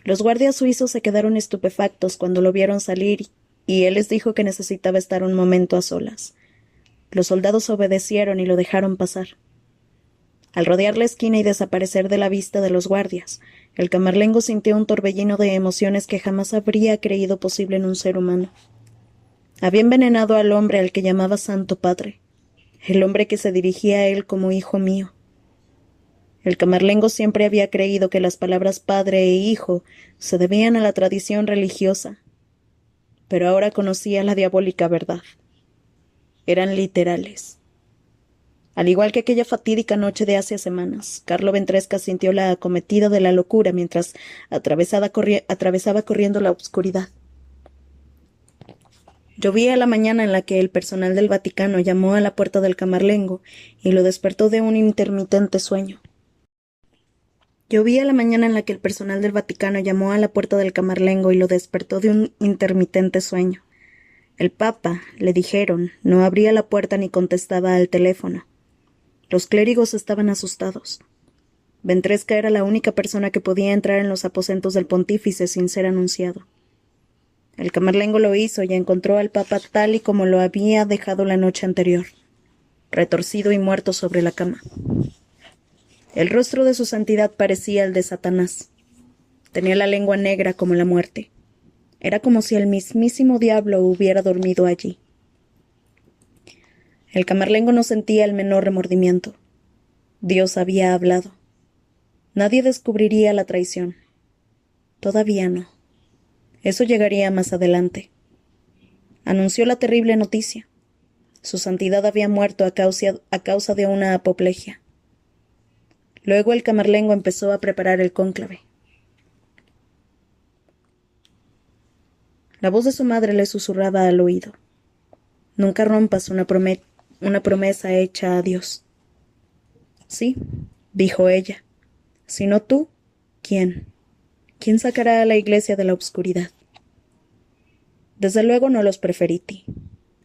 Los guardias suizos se quedaron estupefactos cuando lo vieron salir y él les dijo que necesitaba estar un momento a solas. Los soldados obedecieron y lo dejaron pasar. Al rodear la esquina y desaparecer de la vista de los guardias, el camarlengo sintió un torbellino de emociones que jamás habría creído posible en un ser humano. Había envenenado al hombre al que llamaba Santo Padre, el hombre que se dirigía a él como hijo mío. El camarlengo siempre había creído que las palabras padre e hijo se debían a la tradición religiosa, pero ahora conocía la diabólica verdad. Eran literales. Al igual que aquella fatídica noche de hace semanas, Carlo Ventresca sintió la acometida de la locura mientras atravesaba corriendo la oscuridad. Llovía la mañana en la que el personal del Vaticano llamó a la puerta del camarlengo y lo despertó de un intermitente sueño. Llovía la mañana en la que el personal del Vaticano llamó a la puerta del camarlengo y lo despertó de un intermitente sueño. El Papa, le dijeron, no abría la puerta ni contestaba al teléfono. Los clérigos estaban asustados. Ventresca era la única persona que podía entrar en los aposentos del pontífice sin ser anunciado. El camarlengo lo hizo y encontró al Papa tal y como lo había dejado la noche anterior, retorcido y muerto sobre la cama. El rostro de su santidad parecía el de Satanás. Tenía la lengua negra como la muerte. Era como si el mismísimo diablo hubiera dormido allí. El camarlengo no sentía el menor remordimiento. Dios había hablado. Nadie descubriría la traición. Todavía no. Eso llegaría más adelante. Anunció la terrible noticia. Su santidad había muerto a causa de una apoplejía. Luego el camarlengo empezó a preparar el cónclave. La voz de su madre le susurraba al oído. Nunca rompas una promesa hecha a Dios. Sí, dijo ella. Si no tú, ¿quién? ¿Quién sacará a la iglesia de la oscuridad? Desde luego no los preferiti.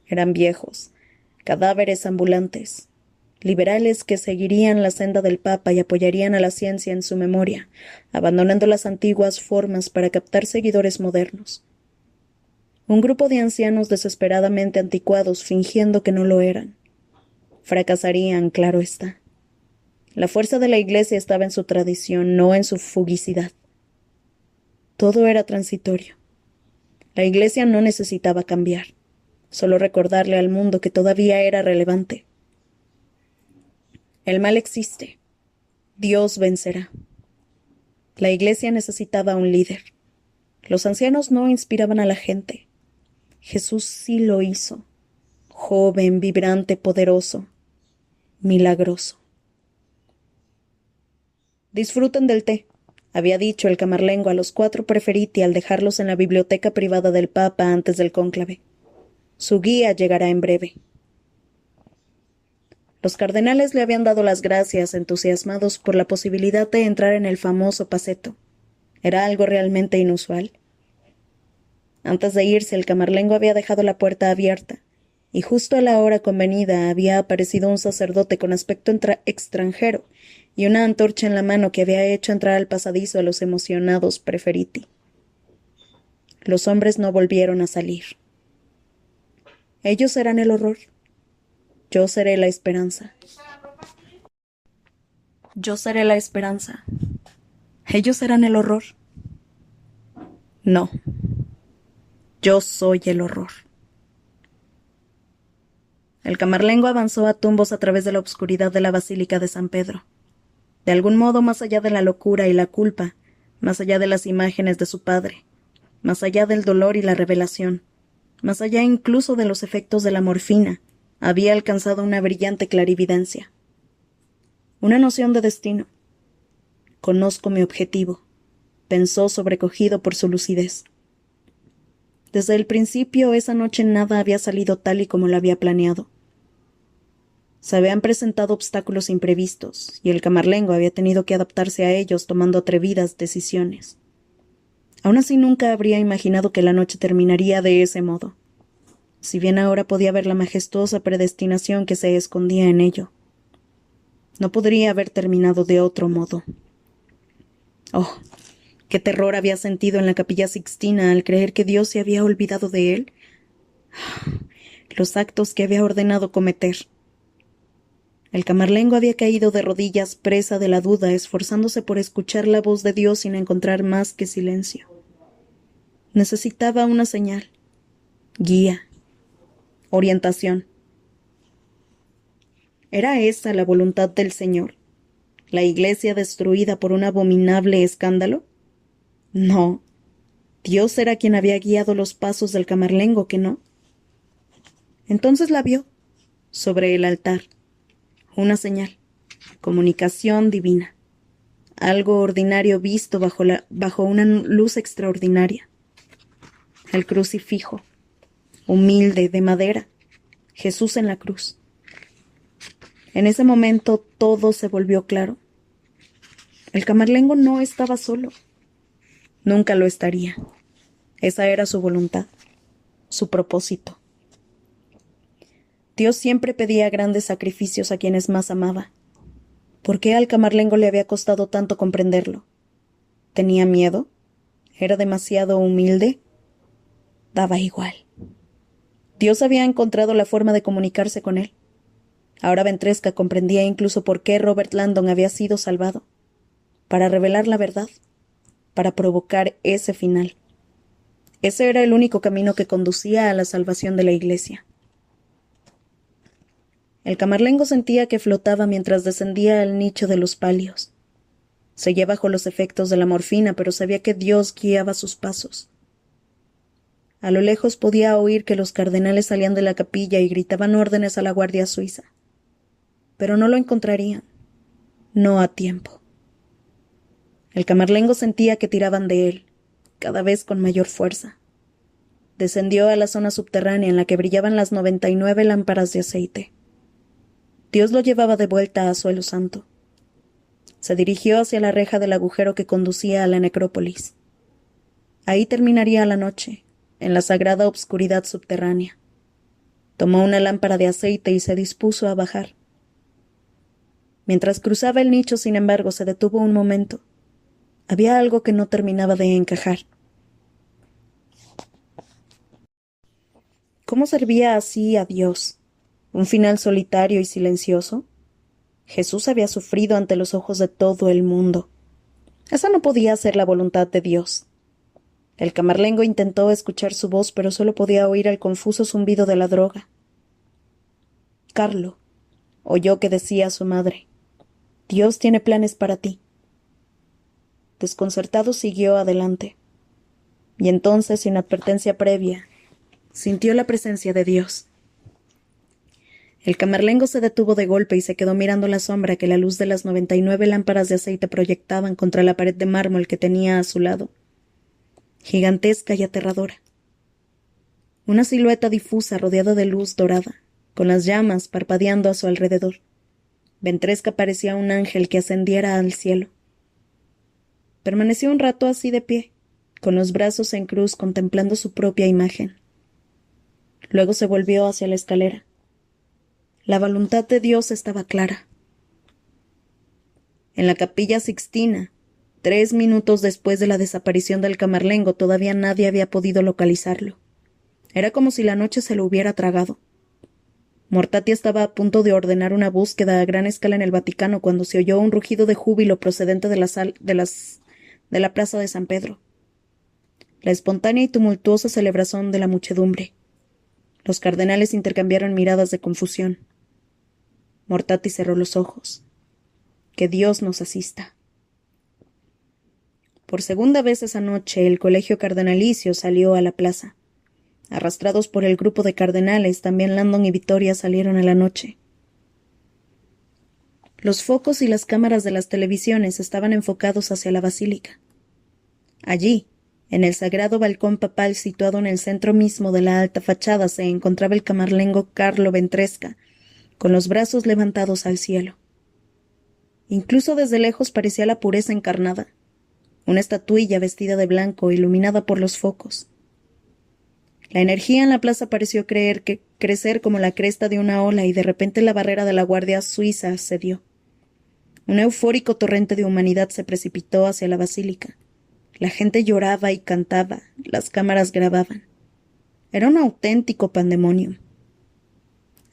Eran viejos, cadáveres ambulantes, liberales que seguirían la senda del Papa y apoyarían a la ciencia en su memoria, abandonando las antiguas formas para captar seguidores modernos. Un grupo de ancianos desesperadamente anticuados fingiendo que no lo eran. Fracasarían, claro está. La fuerza de la Iglesia estaba en su tradición, no en su fugicidad. Todo era transitorio. La Iglesia no necesitaba cambiar, solo recordarle al mundo que todavía era relevante. El mal existe. Dios vencerá. La Iglesia necesitaba un líder. Los ancianos no inspiraban a la gente. Jesús sí lo hizo. Joven, vibrante, poderoso, milagroso. Disfruten del té, había dicho el camarlengo a los 4 preferiti al dejarlos en la biblioteca privada del Papa antes del cónclave. Su guía llegará en breve. Los cardenales le habían dado las gracias, entusiasmados por la posibilidad de entrar en el famoso paseto. Era algo realmente inusual. Antes de irse, el camarlengo había dejado la puerta abierta, y justo a la hora convenida había aparecido un sacerdote con aspecto extranjero y una antorcha en la mano que había hecho entrar al pasadizo a los emocionados preferiti. Los hombres no volvieron a salir. Ellos serán el horror. Yo seré la esperanza. Yo seré la esperanza. Ellos serán el horror. No. Yo soy el horror. El camarlengo avanzó a tumbos a través de la oscuridad de la Basílica de San Pedro. De algún modo, más allá de la locura y la culpa, más allá de las imágenes de su padre, más allá del dolor y la revelación, más allá incluso de los efectos de la morfina, había alcanzado una brillante clarividencia. Una noción de destino. Conozco mi objetivo, pensó sobrecogido por su lucidez. Desde el principio, esa noche nada había salido tal y como lo había planeado. Se habían presentado obstáculos imprevistos, y el camarlengo había tenido que adaptarse a ellos tomando atrevidas decisiones. Aún así nunca habría imaginado que la noche terminaría de ese modo, si bien ahora podía ver la majestuosa predestinación que se escondía en ello. No podría haber terminado de otro modo. Oh, qué terror había sentido en la Capilla Sixtina al creer que Dios se había olvidado de él. Los actos que había ordenado cometer. El camarlengo había caído de rodillas, presa de la duda, esforzándose por escuchar la voz de Dios sin encontrar más que silencio. Necesitaba una señal, guía, orientación. ¿Era esa la voluntad del Señor? ¿La iglesia destruida por un abominable escándalo? No. Dios era quien había guiado los pasos del camarlengo, ¿que no? Entonces la vio, sobre el altar. Una señal. Comunicación divina. Algo ordinario visto bajo una luz extraordinaria. El crucifijo. Humilde, de madera. Jesús en la cruz. En ese momento todo se volvió claro. El camarlengo no estaba solo. Nunca lo estaría. Esa era su voluntad, su propósito. Dios siempre pedía grandes sacrificios a quienes más amaba. ¿Por qué al camarlengo le había costado tanto comprenderlo? ¿Tenía miedo? ¿Era demasiado humilde? Daba igual. Dios había encontrado la forma de comunicarse con él. Ahora Ventresca comprendía incluso por qué Robert Landon había sido salvado. Para revelar la verdad. Para provocar ese final. Ese era el único camino que conducía a la salvación de la Iglesia. El camarlengo sentía que flotaba mientras descendía al nicho de los palios. Seguía bajo los efectos de la morfina, pero sabía que Dios guiaba sus pasos. A lo lejos podía oír que los cardenales salían de la capilla y gritaban órdenes a la guardia suiza. Pero no lo encontrarían. No a tiempo. El camarlengo sentía que tiraban de él, cada vez con mayor fuerza. Descendió a la zona subterránea en la que brillaban las 99 lámparas de aceite. Dios lo llevaba de vuelta a suelo santo. Se dirigió hacia la reja del agujero que conducía a la necrópolis. Ahí terminaría la noche, en la sagrada obscuridad subterránea. Tomó una lámpara de aceite y se dispuso a bajar. Mientras cruzaba el nicho, sin embargo, se detuvo un momento. Había algo que no terminaba de encajar. ¿Cómo servía así a Dios? ¿Un final solitario y silencioso? Jesús había sufrido ante los ojos de todo el mundo. Esa no podía ser la voluntad de Dios. El camarlengo intentó escuchar su voz, pero solo podía oír el confuso zumbido de la droga. Carlo, oyó que decía a su madre, Dios tiene planes para ti. Desconcertado siguió adelante. Y entonces, sin advertencia previa, sintió la presencia de Dios. El camarlengo se detuvo de golpe y se quedó mirando la sombra que la luz de las 99 lámparas de aceite proyectaban contra la pared de mármol que tenía a su lado. Gigantesca y aterradora. Una silueta difusa rodeada de luz dorada, con las llamas parpadeando a su alrededor. Ventresca parecía un ángel que ascendiera al cielo. Permaneció un rato así de pie, con los brazos en cruz contemplando su propia imagen. Luego se volvió hacia la escalera. La voluntad de Dios estaba clara. En la Capilla Sixtina, 3 minutos después de la desaparición del camarlengo todavía nadie había podido localizarlo. Era como si la noche se lo hubiera tragado. Mortati estaba a punto de ordenar una búsqueda a gran escala en el Vaticano cuando se oyó un rugido de júbilo procedente de la plaza de San Pedro. La espontánea y tumultuosa celebración de la muchedumbre. Los cardenales intercambiaron miradas de confusión. Mortati cerró los ojos. Que Dios nos asista. Por segunda vez esa noche, el colegio cardenalicio salió a la plaza. Arrastrados por el grupo de cardenales, también Landon y Vittoria salieron a la noche. Los focos y las cámaras de las televisiones estaban enfocados hacia la basílica. Allí, en el sagrado balcón papal situado en el centro mismo de la alta fachada, se encontraba el camarlengo Carlo Ventresca, con los brazos levantados al cielo. Incluso desde lejos parecía la pureza encarnada, una estatuilla vestida de blanco, iluminada por los focos. La energía en la plaza pareció crecer como la cresta de una ola y de repente la barrera de la Guardia Suiza cedió. Un eufórico torrente de humanidad se precipitó hacia la basílica. La gente lloraba y cantaba, las cámaras grababan. Era un auténtico pandemonium.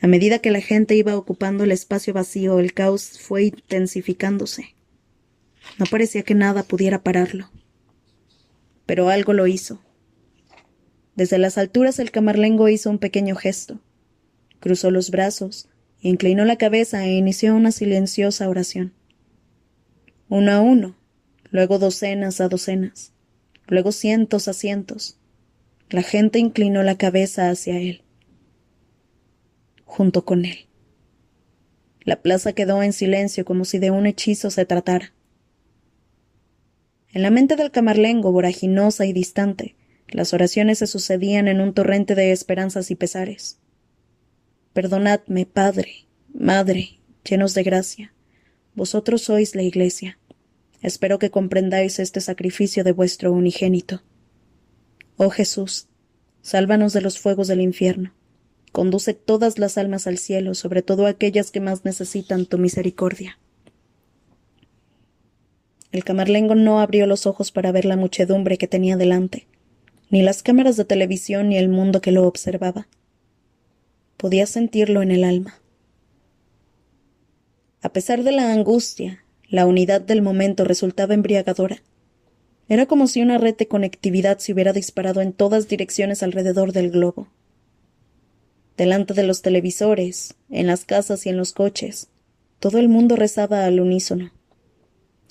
A medida que la gente iba ocupando el espacio vacío, el caos fue intensificándose. No parecía que nada pudiera pararlo. Pero algo lo hizo. Desde las alturas el camarlengo hizo un pequeño gesto. Cruzó los brazos, inclinó la cabeza e inició una silenciosa oración. Uno a uno, luego docenas a docenas, luego cientos a cientos. La gente inclinó la cabeza hacia él. Junto con él. La plaza quedó en silencio como si de un hechizo se tratara. En la mente del camarlengo, voraginosa y distante, las oraciones se sucedían en un torrente de esperanzas y pesares. Perdonadme, Padre, Madre, llenos de gracia. Vosotros sois la Iglesia. Espero que comprendáis este sacrificio de vuestro unigénito. Oh Jesús, sálvanos de los fuegos del infierno. Conduce todas las almas al cielo, sobre todo aquellas que más necesitan tu misericordia. El camarlengo no abrió los ojos para ver la muchedumbre que tenía delante, ni las cámaras de televisión ni el mundo que lo observaba. Podía sentirlo en el alma. A pesar de la angustia, la unidad del momento resultaba embriagadora. Era como si una red de conectividad se hubiera disparado en todas direcciones alrededor del globo. Delante de los televisores, en las casas y en los coches, todo el mundo rezaba al unísono.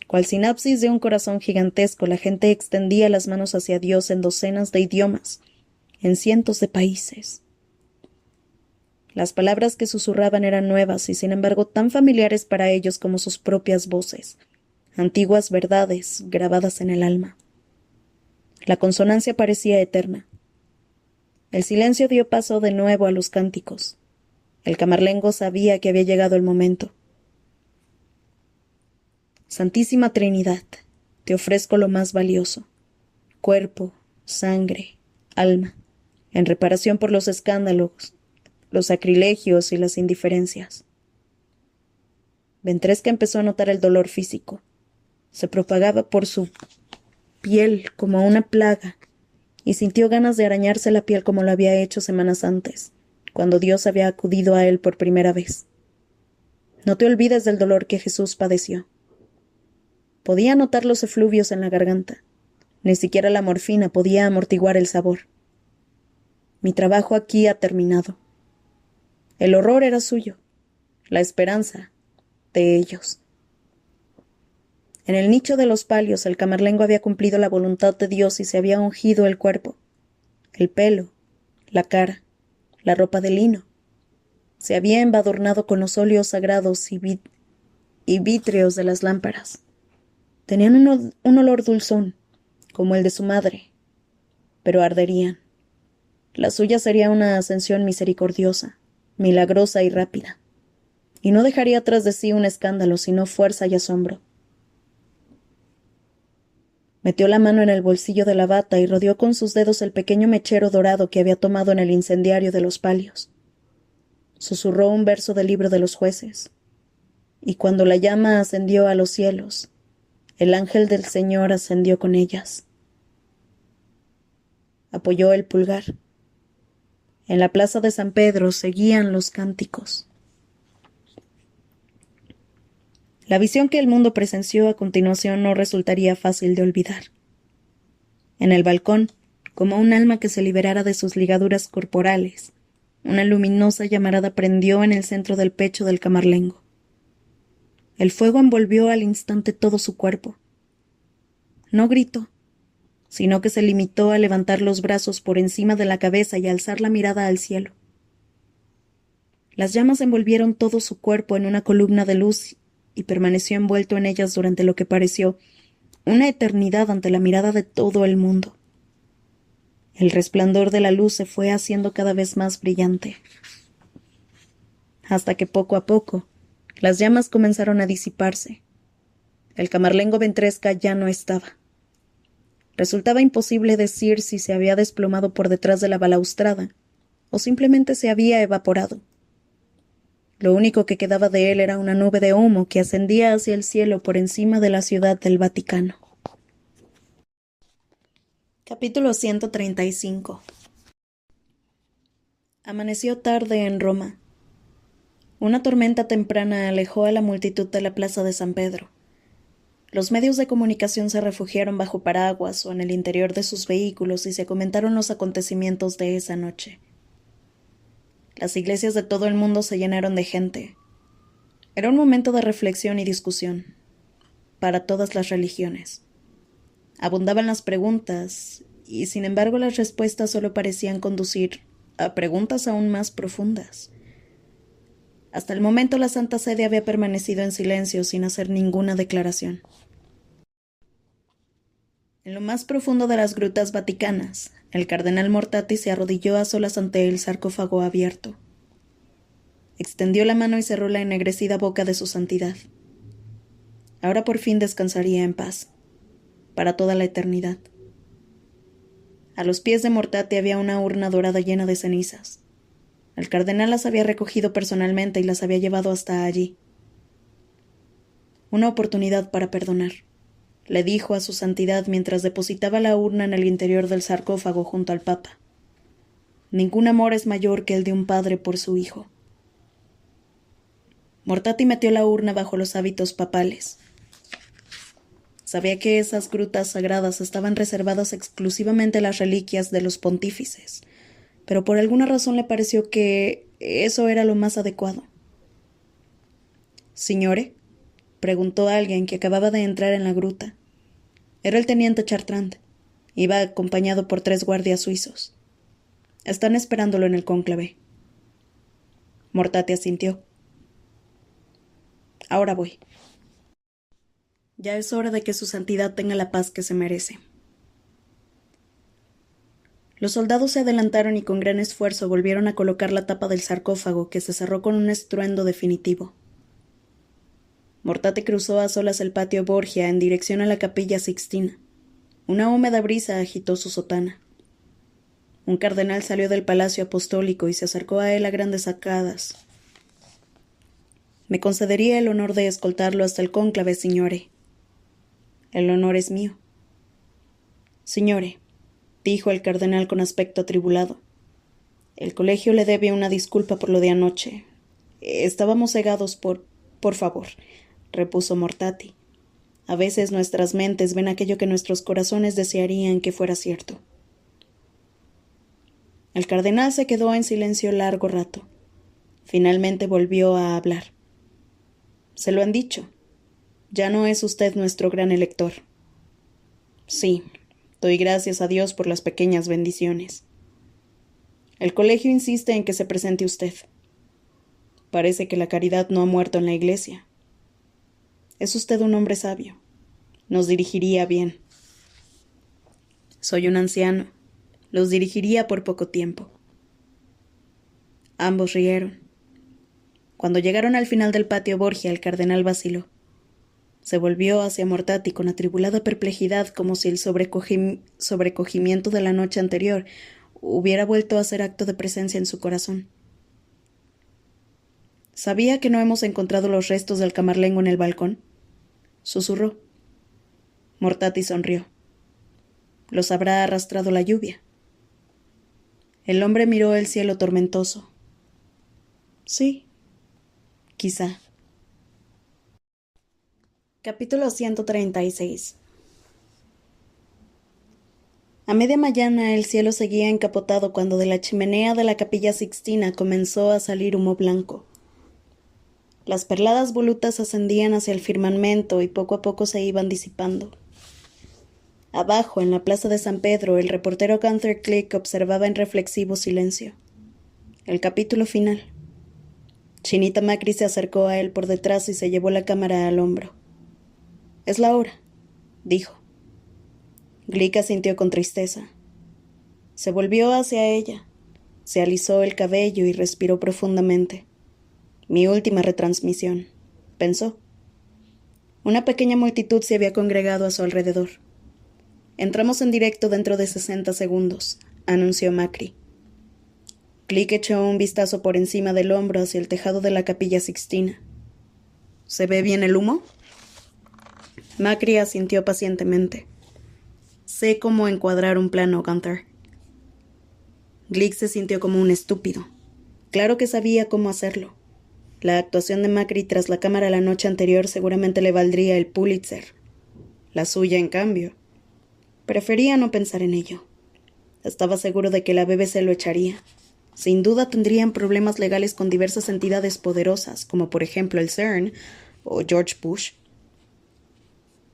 Cual sinapsis de un corazón gigantesco, la gente extendía las manos hacia Dios en docenas de idiomas, en cientos de países. Las palabras que susurraban eran nuevas y sin embargo tan familiares para ellos como sus propias voces, antiguas verdades grabadas en el alma. La consonancia parecía eterna. El silencio dio paso de nuevo a los cánticos. El camarlengo sabía que había llegado el momento. Santísima Trinidad, te ofrezco lo más valioso, cuerpo, sangre, alma, en reparación por los escándalos, los sacrilegios y las indiferencias. Ventresca empezó a notar el dolor físico. Se propagaba por su piel como una plaga, y sintió ganas de arañarse la piel como lo había hecho semanas antes, cuando Dios había acudido a él por primera vez. No te olvides del dolor que Jesús padeció. Podía notar los efluvios en la garganta. Ni siquiera la morfina podía amortiguar el sabor. Mi trabajo aquí ha terminado. El horror era suyo, la esperanza de ellos. En el nicho de los palios el camarlengo había cumplido la voluntad de Dios y se había ungido el cuerpo, el pelo, la cara, la ropa de lino. Se había embadurnado con los óleos sagrados y vítreos de las lámparas. Tenían un olor dulzón, como el de su madre, pero arderían. La suya sería una ascensión misericordiosa, milagrosa y rápida, y no dejaría tras de sí un escándalo, sino fuerza y asombro. Metió la mano en el bolsillo de la bata y rodeó con sus dedos el pequeño mechero dorado que había tomado en el incendiario de los palios. Susurró un verso del libro de los jueces, y cuando la llama ascendió a los cielos, El ángel del Señor ascendió con ellas. Apoyó el pulgar. En la plaza de San Pedro seguían los cánticos. La visión que el mundo presenció a continuación no resultaría fácil de olvidar. En el balcón, como un alma que se liberara de sus ligaduras corporales, una luminosa llamarada prendió en el centro del pecho del camarlengo. El fuego envolvió al instante todo su cuerpo. No gritó, sino que se limitó a levantar los brazos por encima de la cabeza y alzar la mirada al cielo. Las llamas envolvieron todo su cuerpo en una columna de luz y permaneció envuelto en ellas durante lo que pareció una eternidad ante la mirada de todo el mundo. El resplandor de la luz se fue haciendo cada vez más brillante, hasta que poco a poco las llamas comenzaron a disiparse. El camarlengo Ventresca ya no estaba. Resultaba imposible decir si se había desplomado por detrás de la balaustrada o simplemente se había evaporado. Lo único que quedaba de él era una nube de humo que ascendía hacia el cielo por encima de la ciudad del Vaticano. Capítulo 135. Amaneció tarde en Roma. Una tormenta temprana alejó a la multitud de la plaza de San Pedro. Los medios de comunicación se refugiaron bajo paraguas o en el interior de sus vehículos y se comentaron los acontecimientos de esa noche. Las iglesias de todo el mundo se llenaron de gente. Era un momento de reflexión y discusión, para todas las religiones. Abundaban las preguntas, y sin embargo las respuestas solo parecían conducir a preguntas aún más profundas. Hasta el momento la Santa Sede había permanecido en silencio sin hacer ninguna declaración. En lo más profundo de las grutas vaticanas, el cardenal Mortati se arrodilló a solas ante el sarcófago abierto. Extendió la mano y cerró la ennegrecida boca de su santidad. Ahora por fin descansaría en paz, para toda la eternidad. A los pies de Mortati había una urna dorada llena de cenizas. El cardenal las había recogido personalmente y las había llevado hasta allí. Una oportunidad para perdonar, le dijo a su santidad mientras depositaba la urna en el interior del sarcófago junto al Papa. Ningún amor es mayor que el de un padre por su hijo. Mortati metió la urna bajo los hábitos papales. Sabía que esas grutas sagradas estaban reservadas exclusivamente a las reliquias de los pontífices, pero por alguna razón le pareció que eso era lo más adecuado. —¿Signore? —preguntó alguien que acababa de entrar en la gruta. Era el teniente Chartrand. Iba acompañado por 3 guardias suizos. Están esperándolo en el cónclave. Mortati asintió. Ahora voy. Ya es hora de que su santidad tenga la paz que se merece. Los soldados se adelantaron y con gran esfuerzo volvieron a colocar la tapa del sarcófago, que se cerró con un estruendo definitivo. Mortati cruzó a solas el patio Borgia en dirección a la Capilla Sixtina. Una húmeda brisa agitó su sotana. Un cardenal salió del palacio apostólico y se acercó a él a grandes sacadas. Me concedería el honor de escoltarlo hasta el cónclave, signore. El honor es mío. Signore, dijo el cardenal con aspecto atribulado. El colegio le debe una disculpa por lo de anoche. Estábamos cegados por favor, repuso Mortati. A veces nuestras mentes ven aquello que nuestros corazones desearían que fuera cierto. El cardenal se quedó en silencio largo rato. Finalmente volvió a hablar. Se lo han dicho. Ya no es usted nuestro gran elector. Sí, doy gracias a Dios por las pequeñas bendiciones. El colegio insiste en que se presente usted. Parece que la caridad no ha muerto en la iglesia. Es usted un hombre sabio. Nos dirigiría bien. Soy un anciano. Los dirigiría por poco tiempo. Ambos rieron. Cuando llegaron al final del patio Borgia, el cardenal vaciló. Se volvió hacia Mortati con atribulada perplejidad, como si el sobrecogimiento de la noche anterior hubiera vuelto a hacer acto de presencia en su corazón. —¿Sabía que no hemos encontrado los restos del camarlengo en el balcón? —susurró. Mortati sonrió. Los habrá arrastrado la lluvia. El hombre miró el cielo tormentoso. Sí, quizá. Capítulo 136. A media mañana el cielo seguía encapotado cuando de la chimenea de la Capilla Sixtina comenzó a salir humo blanco. Las perladas volutas ascendían hacia el firmamento y poco a poco se iban disipando. Abajo, en la plaza de San Pedro, el reportero Gunther Glick observaba en reflexivo silencio. El capítulo final. Chinita Macri se acercó a él por detrás y se llevó la cámara al hombro. «Es la hora», dijo. Glick asintió con tristeza. Se volvió hacia ella, se alisó el cabello y respiró profundamente. Mi última retransmisión, pensó. Una pequeña multitud se había congregado a su alrededor. Entramos en directo dentro de 60 segundos, anunció Macri. Glick echó un vistazo por encima del hombro hacia el tejado de la Capilla Sixtina. ¿Se ve bien el humo? Macri asintió pacientemente. Sé cómo encuadrar un plano, Gunther. Glick se sintió como un estúpido. Claro que sabía cómo hacerlo. La actuación de Macri tras la cámara la noche anterior seguramente le valdría el Pulitzer. La suya, en cambio, prefería no pensar en ello. Estaba seguro de que la BBC lo echaría. Sin duda tendrían problemas legales con diversas entidades poderosas, como por ejemplo el CERN o George Bush.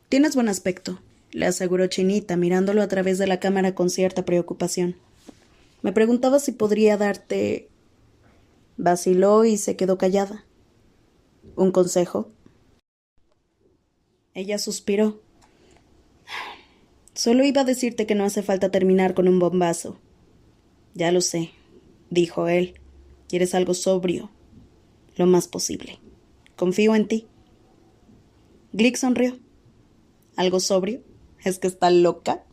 Tienes buen aspecto, le aseguró Chinita, mirándolo a través de la cámara con cierta preocupación. Me preguntaba si podría darte... Vaciló y se quedó callada. ¿Un consejo? Ella suspiró. Solo iba a decirte que no hace falta terminar con un bombazo. Ya lo sé, dijo él. Quieres algo sobrio. Lo más posible. Confío en ti. Glick sonrió. ¿Algo sobrio? ¿Es que está loca?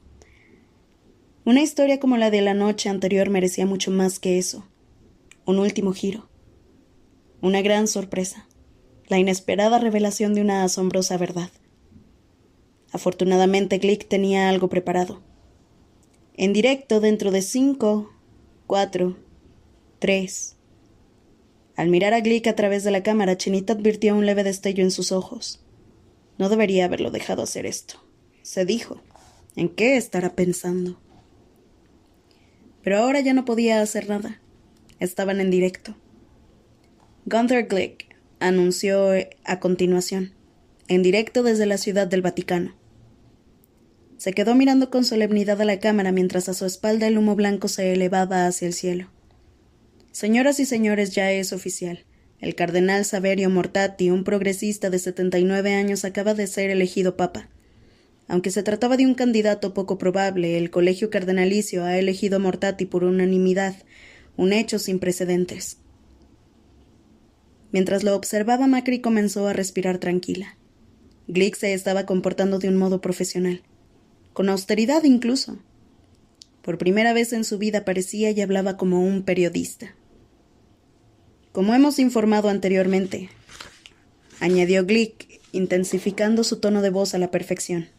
Una historia como la de la noche anterior merecía mucho más que eso. Un último giro. Una gran sorpresa. La inesperada revelación de una asombrosa verdad. Afortunadamente Glick tenía algo preparado. En directo dentro de 5, 4, 3. Al mirar a Glick a través de la cámara, Chinita advirtió un leve destello en sus ojos. No debería haberlo dejado hacer esto, se dijo. ¿En qué estará pensando? Pero ahora ya no podía hacer nada. Estaban en directo. Gunther Glick anunció a continuación, en directo desde la Ciudad del Vaticano. Se quedó mirando con solemnidad a la cámara mientras a su espalda el humo blanco se elevaba hacia el cielo. Señoras y señores, ya es oficial. El cardenal Saverio Mortati, un progresista de 79 años, acaba de ser elegido papa. Aunque se trataba de un candidato poco probable, el colegio cardenalicio ha elegido a Mortati por unanimidad, un hecho sin precedentes. Mientras lo observaba, Macri comenzó a respirar tranquila. Glick se estaba comportando de un modo profesional, con austeridad incluso. Por primera vez en su vida parecía y hablaba como un periodista. Como hemos informado anteriormente, añadió Glick, intensificando su tono de voz a la perfección.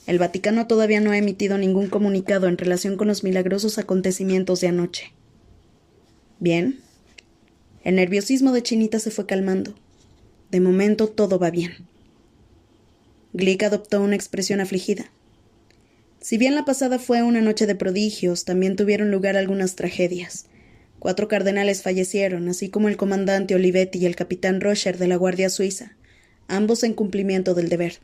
El Vaticano todavía no ha emitido ningún comunicado en relación con los milagrosos acontecimientos de anoche. Bien. El nerviosismo de Chinita se fue calmando. De momento todo va bien. Glick adoptó una expresión afligida. Si bien la pasada fue una noche de prodigios, también tuvieron lugar algunas tragedias. 4 cardenales fallecieron, así como el comandante Olivetti y el capitán Rocher de la Guardia Suiza, ambos en cumplimiento del deber.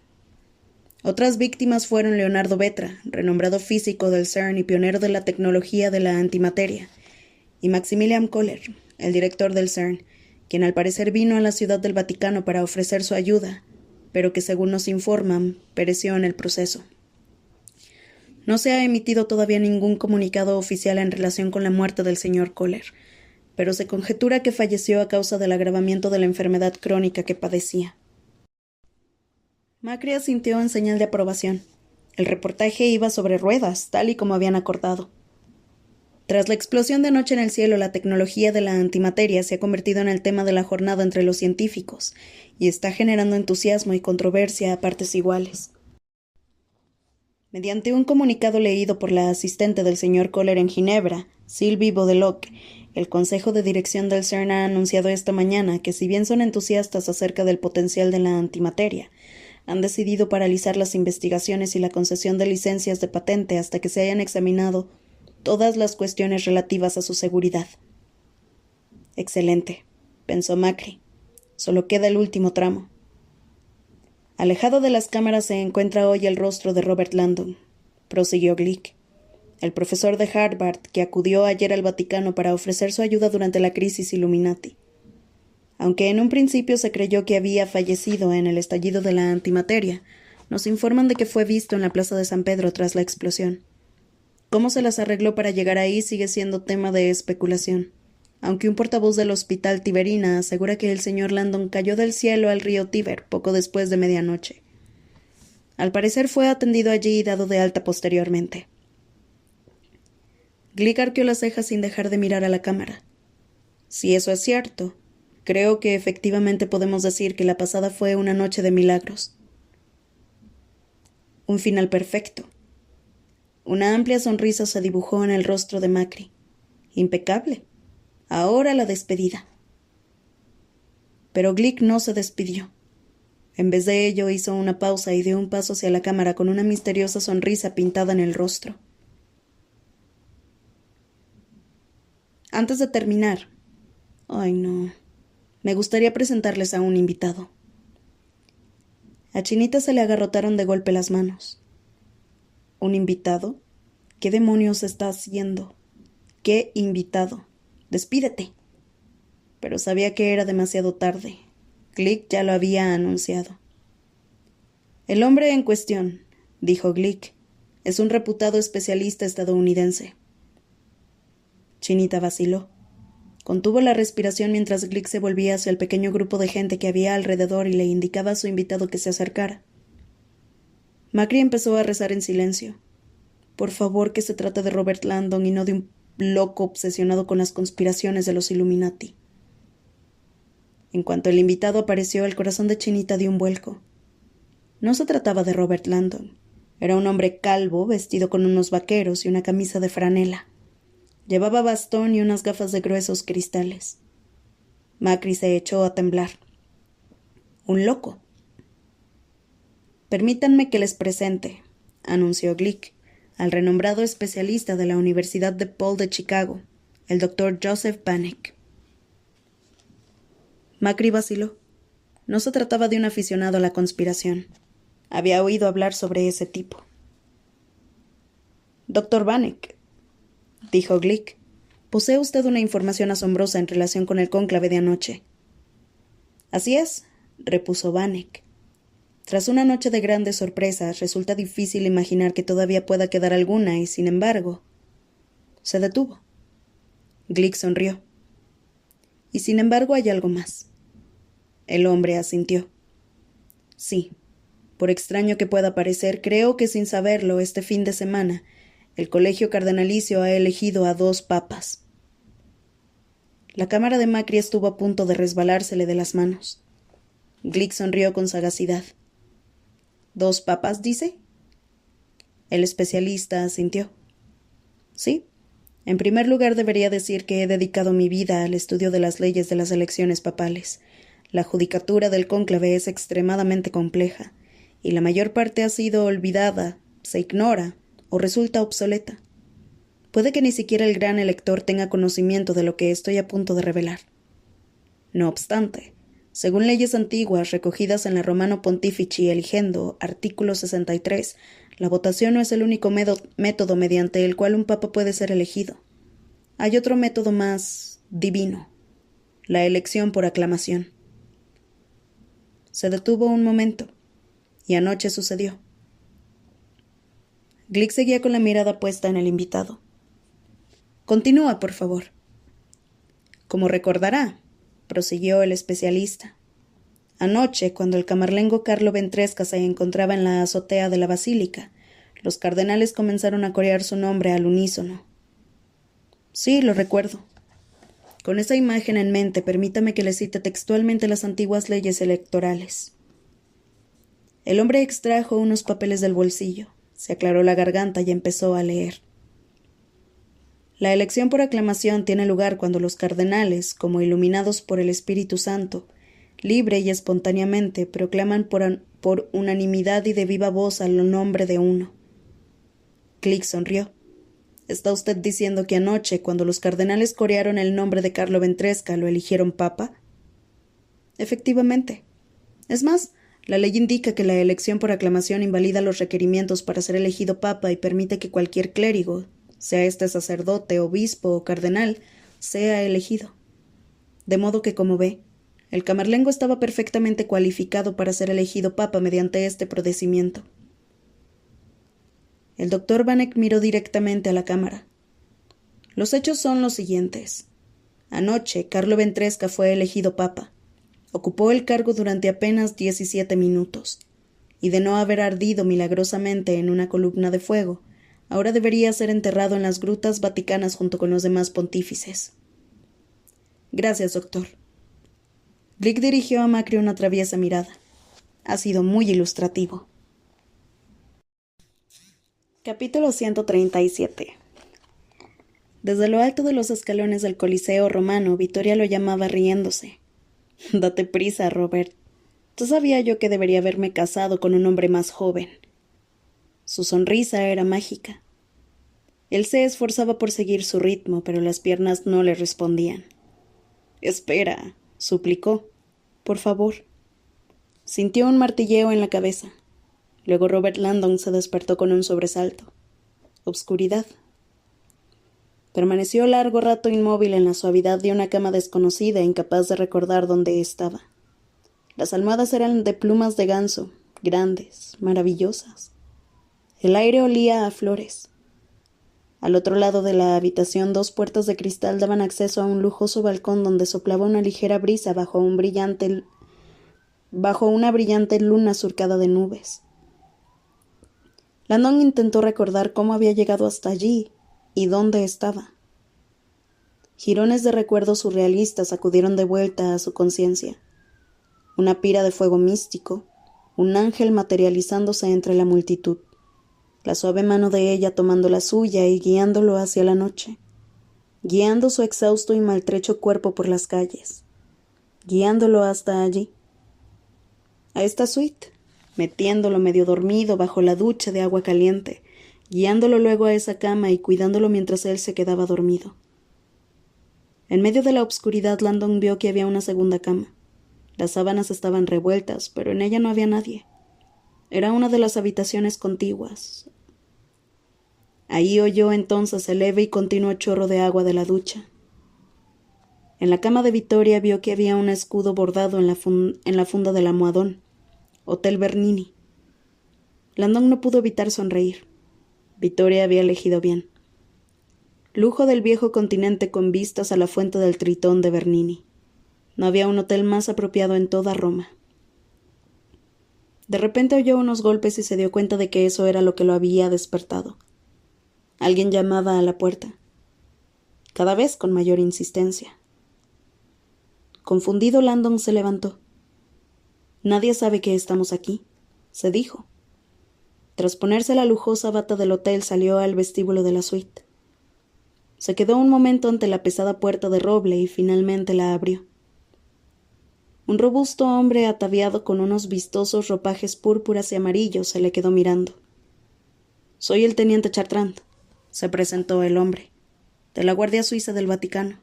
Otras víctimas fueron Leonardo Vetra, renombrado físico del CERN y pionero de la tecnología de la antimateria, y Maximilian Kohler, el director del CERN, quien al parecer vino a la Ciudad del Vaticano para ofrecer su ayuda, pero que según nos informan, pereció en el proceso. No se ha emitido todavía ningún comunicado oficial en relación con la muerte del señor Kohler, pero se conjetura que falleció a causa del agravamiento de la enfermedad crónica que padecía. Macri asintió en señal de aprobación. El reportaje iba sobre ruedas, tal y como habían acordado. Tras la explosión de anoche en el cielo, la tecnología de la antimateria se ha convertido en el tema de la jornada entre los científicos y está generando entusiasmo y controversia a partes iguales. Mediante un comunicado leído por la asistente del señor Kohler en Ginebra, Sylvie Baudeloc, el Consejo de Dirección del CERN ha anunciado esta mañana que, si bien son entusiastas acerca del potencial de la antimateria, han decidido paralizar las investigaciones y la concesión de licencias de patente hasta que se hayan examinado todas las cuestiones relativas a su seguridad. Excelente, pensó Macri. Solo queda el último tramo. Alejado de las cámaras se encuentra hoy el rostro de Robert Landon, prosiguió Glick, el profesor de Harvard que acudió ayer al Vaticano para ofrecer su ayuda durante la crisis Illuminati. Aunque en un principio se creyó que había fallecido en el estallido de la antimateria, nos informan de que fue visto en la plaza de San Pedro tras la explosión. Cómo se las arregló para llegar ahí sigue siendo tema de especulación, aunque un portavoz del Hospital Tiberina asegura que el señor Landon cayó del cielo al río Tíber poco después de medianoche. Al parecer fue atendido allí y dado de alta posteriormente. Glick arqueó las cejas sin dejar de mirar a la cámara. Si eso es cierto, creo que efectivamente podemos decir que la pasada fue una noche de milagros. Un final perfecto. Una amplia sonrisa se dibujó en el rostro de Macri. Impecable. Ahora la despedida. Pero Glick no se despidió. En vez de ello hizo una pausa y dio un paso hacia la cámara con una misteriosa sonrisa pintada en el rostro. Antes de terminar... Ay, no. Me gustaría presentarles a un invitado. A Chinita se le agarrotaron de golpe las manos. ¿Un invitado? ¿Qué demonios está haciendo? ¿Qué invitado? ¡Despídete! Pero sabía que era demasiado tarde. Glick ya lo había anunciado. El hombre en cuestión, dijo Glick, es un reputado especialista estadounidense. Chinita vaciló. Contuvo la respiración mientras Glick se volvía hacia el pequeño grupo de gente que había alrededor y le indicaba a su invitado que se acercara. Macri empezó a rezar en silencio. Por favor, que se trate de Robert Landon y no de un loco obsesionado con las conspiraciones de los Illuminati. En cuanto el invitado apareció, el corazón de Chinita dio un vuelco. No se trataba de Robert Landon. Era un hombre calvo, vestido con unos vaqueros y una camisa de franela. Llevaba bastón y unas gafas de gruesos cristales. Macri se echó a temblar. Un loco. Permítanme que les presente, anunció Glick, al renombrado especialista de la Universidad DePaul de Chicago, el Dr. Joseph Vanek. Macri vaciló. No se trataba de un aficionado a la conspiración. Había oído hablar sobre ese tipo. Dr. Vanek, dijo Glick, posee usted una información asombrosa en relación con el cónclave de anoche. Así es, repuso Vanek. Tras una noche de grandes sorpresas, resulta difícil imaginar que todavía pueda quedar alguna y, sin embargo, se detuvo. Glick sonrió. Y sin embargo hay algo más. El hombre asintió. Sí, por extraño que pueda parecer, creo que sin saberlo, este fin de semana, el colegio cardenalicio ha elegido a 2 papas. La cámara de Macri estuvo a punto de resbalársele de las manos. Glick sonrió con sagacidad. ¿2 papas, dice? El especialista asintió. Sí. En primer lugar, debería decir que he dedicado mi vida al estudio de las leyes de las elecciones papales. La judicatura del cónclave es extremadamente compleja, y la mayor parte ha sido olvidada, se ignora o resulta obsoleta. Puede que ni siquiera el gran elector tenga conocimiento de lo que estoy a punto de revelar. No obstante, según leyes antiguas recogidas en la Romano Pontifici Eligendo, artículo 63, la votación no es el único método mediante el cual un papa puede ser elegido. Hay otro método más divino, la elección por aclamación. Se detuvo un momento, y anoche sucedió. Glick seguía con la mirada puesta en el invitado. Continúa, por favor. Como recordará, prosiguió el especialista, anoche, cuando el camarlengo Carlo Ventresca se encontraba en la azotea de la basílica, los cardenales comenzaron a corear su nombre al unísono. Sí, lo recuerdo. Con esa imagen en mente, permítame que le cite textualmente las antiguas leyes electorales. El hombre extrajo unos papeles del bolsillo, Se aclaró la garganta y empezó a leer. La elección por aclamación tiene lugar cuando los cardenales, como iluminados por el Espíritu Santo, libre y espontáneamente proclaman por unanimidad y de viva voz al nombre de uno. Click sonrió. ¿Está usted diciendo que anoche, cuando los cardenales corearon el nombre de Carlo Ventresca, lo eligieron papa? Efectivamente. Es más, la ley indica que la elección por aclamación invalida los requerimientos para ser elegido papa y permite que cualquier clérigo, sea este sacerdote, obispo o cardenal, sea elegido. De modo que, como ve, el camarlengo estaba perfectamente cualificado para ser elegido papa mediante este procedimiento. El doctor Vanek miró directamente a la cámara. Los hechos son los siguientes. Anoche, Carlo Ventresca fue elegido papa. Ocupó el cargo durante apenas 17 minutos, y de no haber ardido milagrosamente en una columna de fuego, ahora debería ser enterrado en las grutas vaticanas junto con los demás pontífices. Gracias, doctor. Glick dirigió a Macri una traviesa mirada. Ha sido muy ilustrativo. Capítulo 137. Desde lo alto de los escalones del Coliseo romano, Vittoria lo llamaba riéndose. Date prisa, Robert. Ya sabía yo que debería haberme casado con un hombre más joven. Su sonrisa era mágica. Él se esforzaba por seguir su ritmo, pero las piernas no le respondían. Espera, suplicó. Por favor. Sintió un martilleo en la cabeza. Luego Robert Landon se despertó con un sobresalto. Obscuridad. Permaneció largo rato inmóvil en la suavidad de una cama desconocida, incapaz de recordar dónde estaba. Las almohadas eran de plumas de ganso, grandes, maravillosas. El aire olía a flores. Al otro lado de la habitación 2 puertas de cristal daban acceso a un lujoso balcón donde soplaba una ligera brisa bajo una brillante luna surcada de nubes. Landon intentó recordar cómo había llegado hasta allí y dónde estaba. Jirones de recuerdos surrealistas acudieron de vuelta a su conciencia. Una pira de fuego místico, un ángel materializándose entre la multitud, la suave mano de ella tomando la suya y guiándolo hacia la noche, guiando su exhausto y maltrecho cuerpo por las calles, guiándolo hasta allí, a esta suite, metiéndolo medio dormido bajo la ducha de agua caliente, guiándolo luego a esa cama y cuidándolo mientras él se quedaba dormido. En medio de la obscuridad, Landon vio que había una segunda cama. Las sábanas estaban revueltas, pero en ella no había nadie. Era una de las habitaciones contiguas. Ahí oyó entonces el leve y continuo chorro de agua de la ducha. En la cama de Vittoria vio que había un escudo bordado en la funda del almohadón. Hotel Bernini. Landon no pudo evitar sonreír. Vittoria había elegido bien. Lujo del viejo continente con vistas a la fuente del Tritón de Bernini. No había un hotel más apropiado en toda Roma. De repente oyó unos golpes y se dio cuenta de que eso era lo que lo había despertado. Alguien llamaba a la puerta, cada vez con mayor insistencia. Confundido, Landon se levantó. Nadie sabe que estamos aquí, se dijo. Tras ponerse la lujosa bata del hotel, salió al vestíbulo de la suite. Se quedó un momento ante la pesada puerta de roble y finalmente la abrió. Un robusto hombre ataviado con unos vistosos ropajes púrpuras y amarillos se le quedó mirando. «Soy el teniente Chartrand», se presentó el hombre, «de la Guardia Suiza del Vaticano».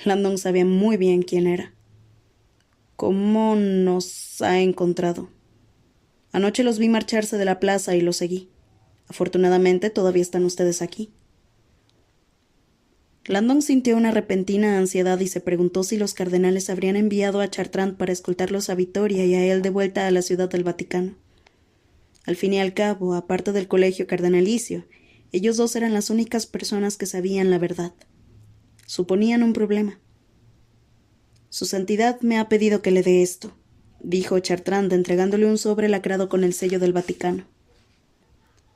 Landon sabía muy bien quién era. «¿Cómo nos ha encontrado?» «Anoche los vi marcharse de la plaza y los seguí. Afortunadamente todavía están ustedes aquí». Landon sintió una repentina ansiedad y se preguntó si los cardenales habrían enviado a Chartrand para escoltarlos a Vittoria y a él de vuelta a la ciudad del Vaticano. Al fin y al cabo, aparte del colegio cardenalicio, ellos dos eran las únicas personas que sabían la verdad. Suponían un problema. «Su Santidad me ha pedido que le dé esto», dijo Chartrand, entregándole un sobre lacrado con el sello del Vaticano.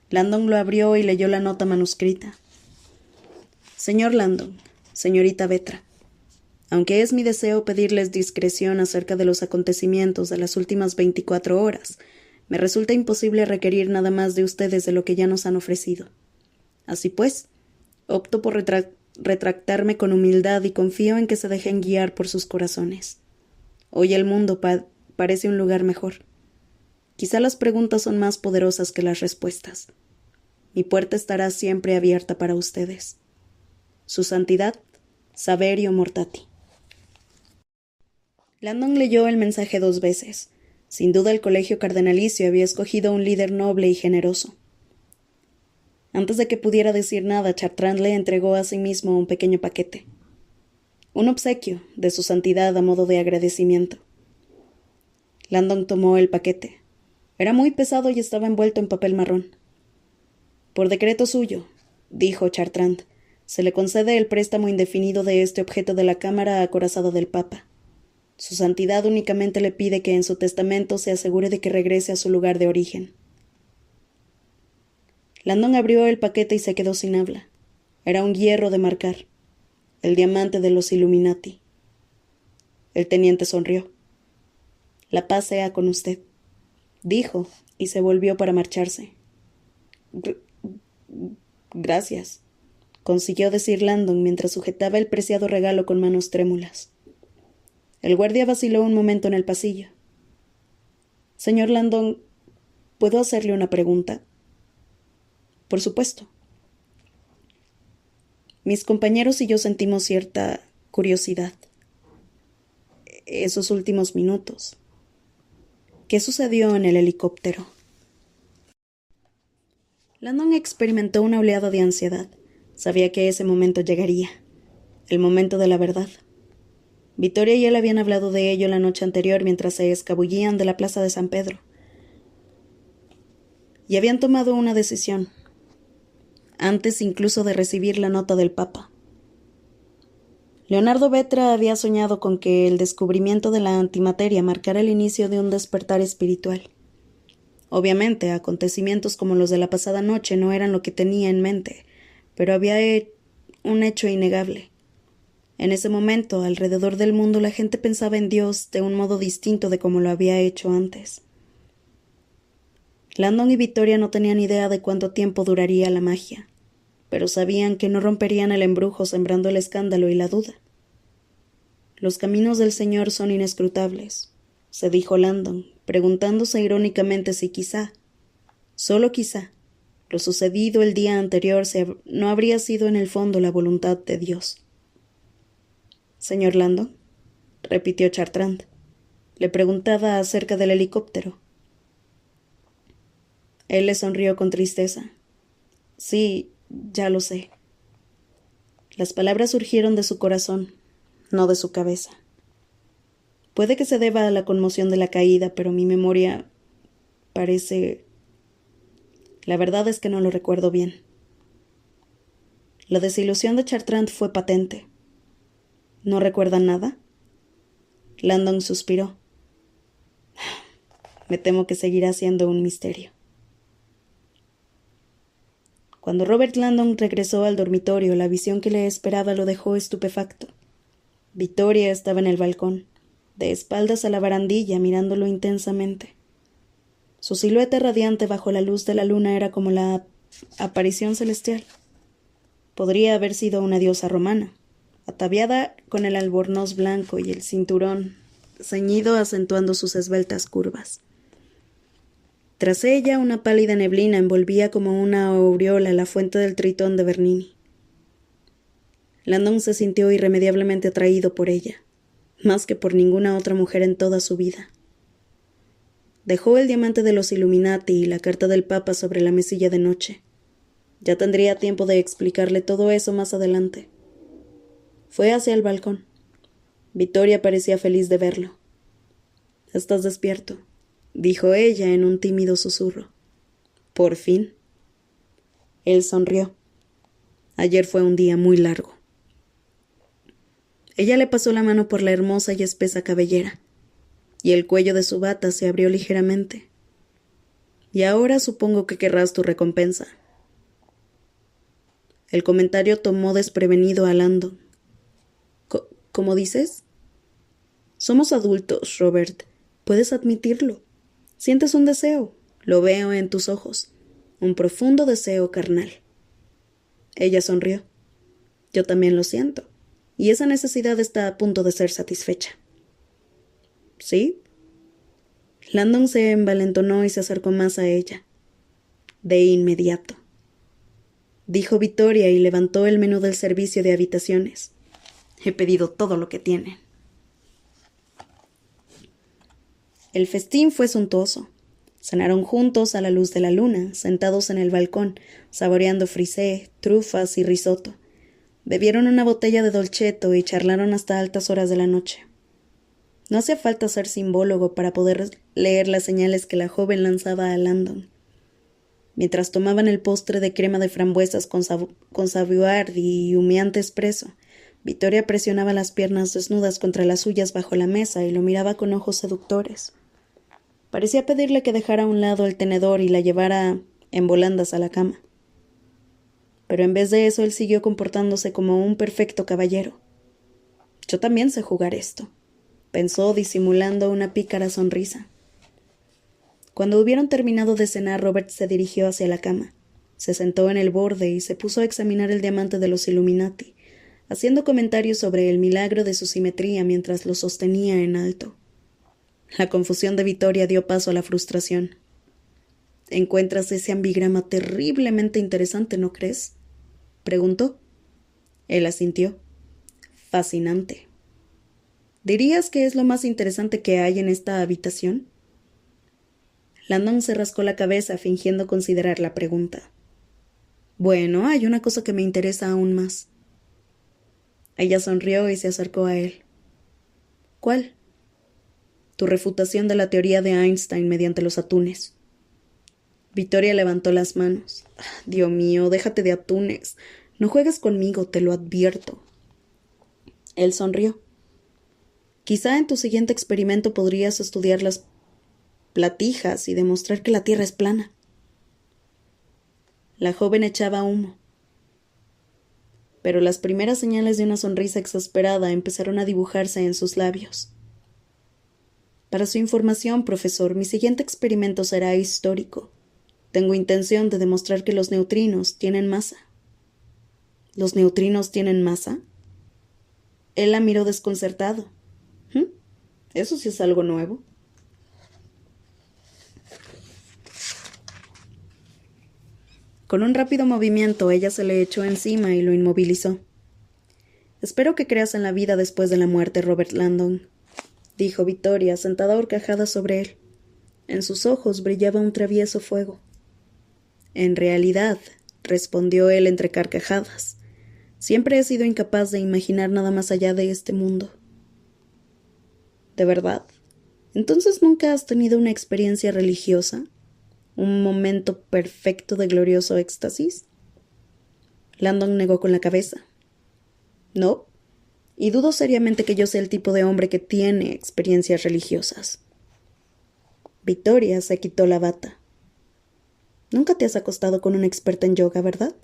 Landon lo abrió y leyó la nota manuscrita. «Señor Landon, señorita Vetra, aunque es mi deseo pedirles discreción acerca de los acontecimientos de las últimas 24 horas, Me resulta imposible requerir nada más de ustedes de lo que ya nos han ofrecido. Así pues, opto por retractarme con humildad y confío en que se dejen guiar por sus corazones. Hoy el mundo parece un lugar mejor. Quizá las preguntas son más poderosas que las respuestas. Mi puerta estará siempre abierta para ustedes. Su santidad, Saverio Mortati. Landon leyó el mensaje 2 veces. Sin duda el colegio cardenalicio había escogido un líder noble y generoso. Antes de que pudiera decir nada, Chartrand le entregó a sí mismo un pequeño paquete. Un obsequio de su santidad a modo de agradecimiento. Landon tomó el paquete. Era muy pesado y estaba envuelto en papel marrón. Por decreto suyo, dijo Chartrand, se le concede el préstamo indefinido de este objeto de la cámara acorazado del Papa. Su santidad únicamente le pide que en su testamento se asegure de que regrese a su lugar de origen. Landon abrió el paquete y se quedó sin habla. Era un hierro de marcar, el diamante de los Illuminati. El teniente sonrió. La paz sea con usted, dijo, y se volvió para marcharse. Gracias, consiguió decir Landon mientras sujetaba el preciado regalo con manos trémulas. El guardia vaciló un momento en el pasillo. Señor Landon, ¿puedo hacerle una pregunta? Por supuesto. Mis compañeros y yo sentimos cierta curiosidad. Esos últimos minutos. ¿Qué sucedió en el helicóptero? Landon experimentó una oleada de ansiedad. Sabía que ese momento llegaría. El momento de la verdad. Victoria y él habían hablado de ello la noche anterior mientras se escabullían de la plaza de San Pedro. Y habían tomado una decisión, antes incluso de recibir la nota del Papa. Leonardo Vetra había soñado con que el descubrimiento de la antimateria marcara el inicio de un despertar espiritual. Obviamente, acontecimientos como los de la pasada noche no eran lo que tenía en mente, pero había un hecho innegable. En ese momento, alrededor del mundo, la gente pensaba en Dios de un modo distinto de como lo había hecho antes. Landon y Victoria no tenían idea de cuánto tiempo duraría la magia, pero sabían que no romperían el embrujo sembrando el escándalo y la duda. Los caminos del Señor son inescrutables, se dijo Landon, preguntándose irónicamente si quizá, solo quizá, lo sucedido el día anterior no habría sido en el fondo la voluntad de Dios. Señor Landon, repitió Chartrand. Le preguntaba acerca del helicóptero. Él le sonrió con tristeza. Sí, ya lo sé. Las palabras surgieron de su corazón, no de su cabeza. Puede que se deba a la conmoción de la caída, pero mi memoria parece... La verdad es que no lo recuerdo bien. La desilusión de Chartrand fue patente. ¿No recuerda nada? Landon suspiró. Me temo que seguirá siendo un misterio. Cuando Robert Landon regresó al dormitorio, la visión que le esperaba lo dejó estupefacto. Victoria estaba en el balcón, de espaldas a la barandilla, mirándolo intensamente. Su silueta radiante bajo la luz de la luna era como la aparición celestial. Podría haber sido una diosa romana, ataviada con el albornoz blanco y el cinturón ceñido acentuando sus esbeltas curvas. Tras ella, una pálida neblina envolvía como una aureola la fuente del Tritón de Bernini. Landon se sintió irremediablemente atraído por ella, más que por ninguna otra mujer en toda su vida. Dejó el diamante de los Illuminati y la carta del Papa sobre la mesilla de noche. Ya tendría tiempo de explicarle todo eso más adelante. Fue hacia el balcón. Victoria parecía feliz de verlo. «¿Estás despierto?», dijo ella en un tímido susurro. «Por fin». Él sonrió. Ayer fue un día muy largo. Ella le pasó la mano por la hermosa y espesa cabellera, y el cuello de su bata se abrió ligeramente. «Y ahora supongo que querrás tu recompensa». El comentario tomó desprevenido a Landon. ¿Cómo dices? Somos adultos, Robert. Puedes admitirlo. Sientes un deseo. Lo veo en tus ojos. Un profundo deseo carnal. Ella sonrió. Yo también lo siento. Y esa necesidad está a punto de ser satisfecha. ¿Sí? Landon se envalentonó y se acercó más a ella. De inmediato. Dijo Victoria y levantó el menú del servicio de habitaciones. He pedido todo lo que tienen. El festín fue suntuoso. Cenaron juntos a la luz de la luna, sentados en el balcón, saboreando frisé, trufas y risotto. Bebieron una botella de dolcetto y charlaron hasta altas horas de la noche. No hacía falta ser simbólogo para poder leer las señales que la joven lanzaba a Landon. Mientras tomaban el postre de crema de frambuesas con savoir y humeante espresso, Victoria presionaba las piernas desnudas contra las suyas bajo la mesa y lo miraba con ojos seductores. Parecía pedirle que dejara a un lado el tenedor y la llevara en volandas a la cama. Pero en vez de eso él siguió comportándose como un perfecto caballero. Yo también sé jugar esto, pensó disimulando una pícara sonrisa. Cuando hubieron terminado de cenar, Robert se dirigió hacia la cama. Se sentó en el borde y se puso a examinar el diamante de los Illuminati, haciendo comentarios sobre el milagro de su simetría mientras lo sostenía en alto. La confusión de Victoria dio paso a la frustración. «¿Encuentras ese ambigrama terriblemente interesante, no crees?», preguntó. Él asintió. «Fascinante». «¿Dirías que es lo más interesante que hay en esta habitación?». Landon se rascó la cabeza fingiendo considerar la pregunta. «Bueno, hay una cosa que me interesa aún más». Ella sonrió y se acercó a él. «¿Cuál?». «Tu refutación de la teoría de Einstein mediante los atunes». Victoria levantó las manos. «Dios mío, déjate de atunes. No juegues conmigo, te lo advierto». Él sonrió. «Quizá en tu siguiente experimento podrías estudiar las platijas y demostrar que la Tierra es plana». La joven echaba humo. Pero las primeras señales de una sonrisa exasperada empezaron a dibujarse en sus labios. «Para su información, profesor, mi siguiente experimento será histórico. Tengo intención de demostrar que los neutrinos tienen masa». «¿Los neutrinos tienen masa?». Él la miró desconcertado. Eso sí es algo nuevo. Con un rápido movimiento, ella se le echó encima y lo inmovilizó. «Espero que creas en la vida después de la muerte, Robert Landon», dijo Victoria, sentada a horcajadas sobre él. En sus ojos brillaba un travieso fuego. «En realidad», respondió él entre carcajadas, «siempre he sido incapaz de imaginar nada más allá de este mundo». «¿De verdad? ¿Entonces nunca has tenido una experiencia religiosa? ¿Un momento perfecto de glorioso éxtasis?». Landon negó con la cabeza. «No, y dudo seriamente que yo sea el tipo de hombre que tiene experiencias religiosas». Victoria se quitó la bata. «Nunca te has acostado con una experta en yoga, ¿verdad?».